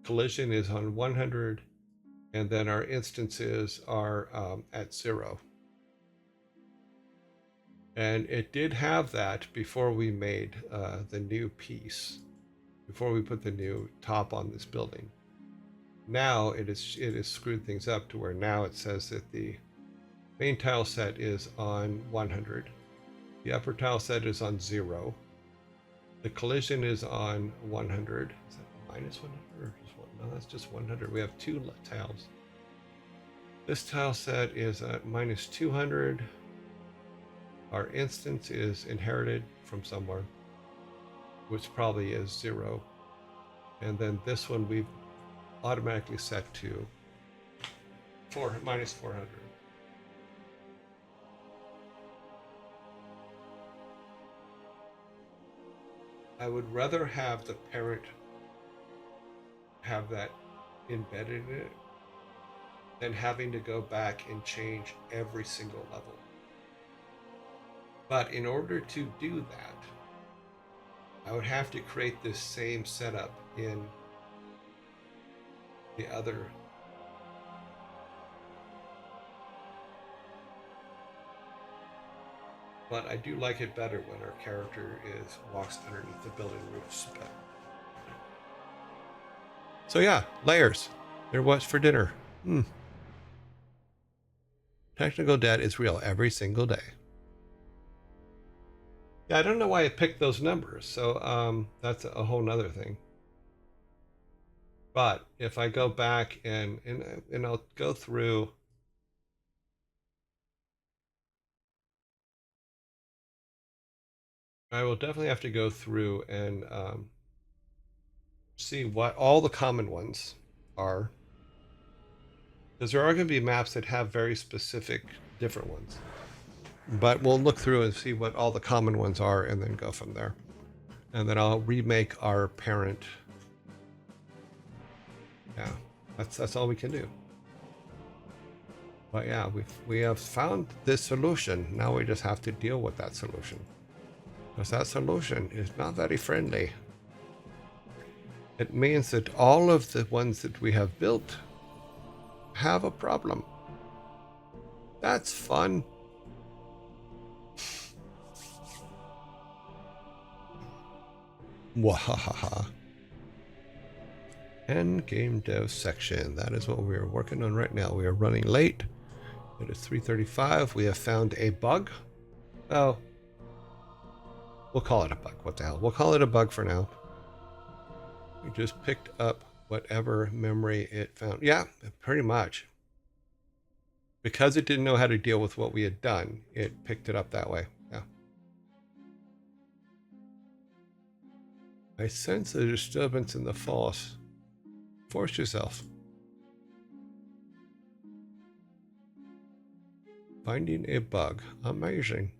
collision is on 100, and then our instances are at 0. And it did have that before we made the new piece, before we put the new top on this building. Now it is screwed things up to where now it says that the main tile set is on 100, the upper tile set is on 0, the collision is on 100. Is that minus 100 or just one? No, that's just 100. We have 2 tiles. This tile set is at minus 200. Our instance is inherited from somewhere, which probably is 0. And then this one we've automatically set to minus 400. I would rather have the parent have that embedded in it than having to go back and change every single level. But in order to do that, I would have to create this same setup in the other. But I do like it better when our character walks underneath the building roofs. So yeah, layers. They're what's for dinner. Technical debt is real every single day. Yeah, I don't know why I picked those numbers. So that's a whole nother thing. But if I go back and I'll go through. I will definitely have to go through and see what all the common ones are. Because there are going to be maps that have very specific different ones. But we'll look through and see what all the common ones are and then go from there. And then I'll remake our parent. Yeah, that's all we can do. But yeah, we have found this solution. Now we just have to deal with that solution. Because that solution is not very friendly. It means that all of the ones that we have built have a problem. That's fun. Wahaha. End game dev section. That is what we are working on right now. We are running late. It is 3:35. We have found a bug. Oh. We'll call it a bug. What the hell? We'll call it a bug for now. We just picked up whatever memory it found. Yeah, pretty much. Because it didn't know how to deal with what we had done, it picked it up that way. Yeah. I sense a disturbance in the force. Force yourself. Finding a bug. Amazing.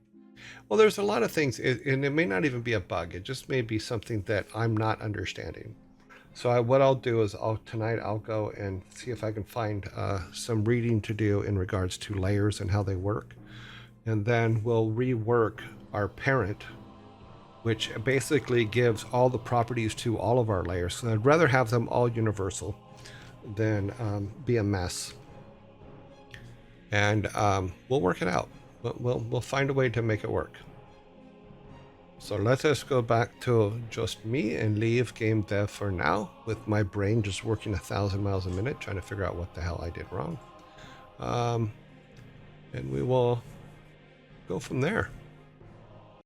Well, there's a lot of things, and it may not even be a bug. It just may be something that I'm not understanding. So what I'll do is tonight I'll go and see if I can find some reading to do in regards to layers and how they work. And then we'll rework our parent, which basically gives all the properties to all of our layers. So I'd rather have them all universal than be a mess. And we'll work it out. We'll find a way to make it work. So let us go back to just me and leave game dev for now, with my brain just working 1,000 miles a minute trying to figure out what the hell I did wrong. And we will go from there.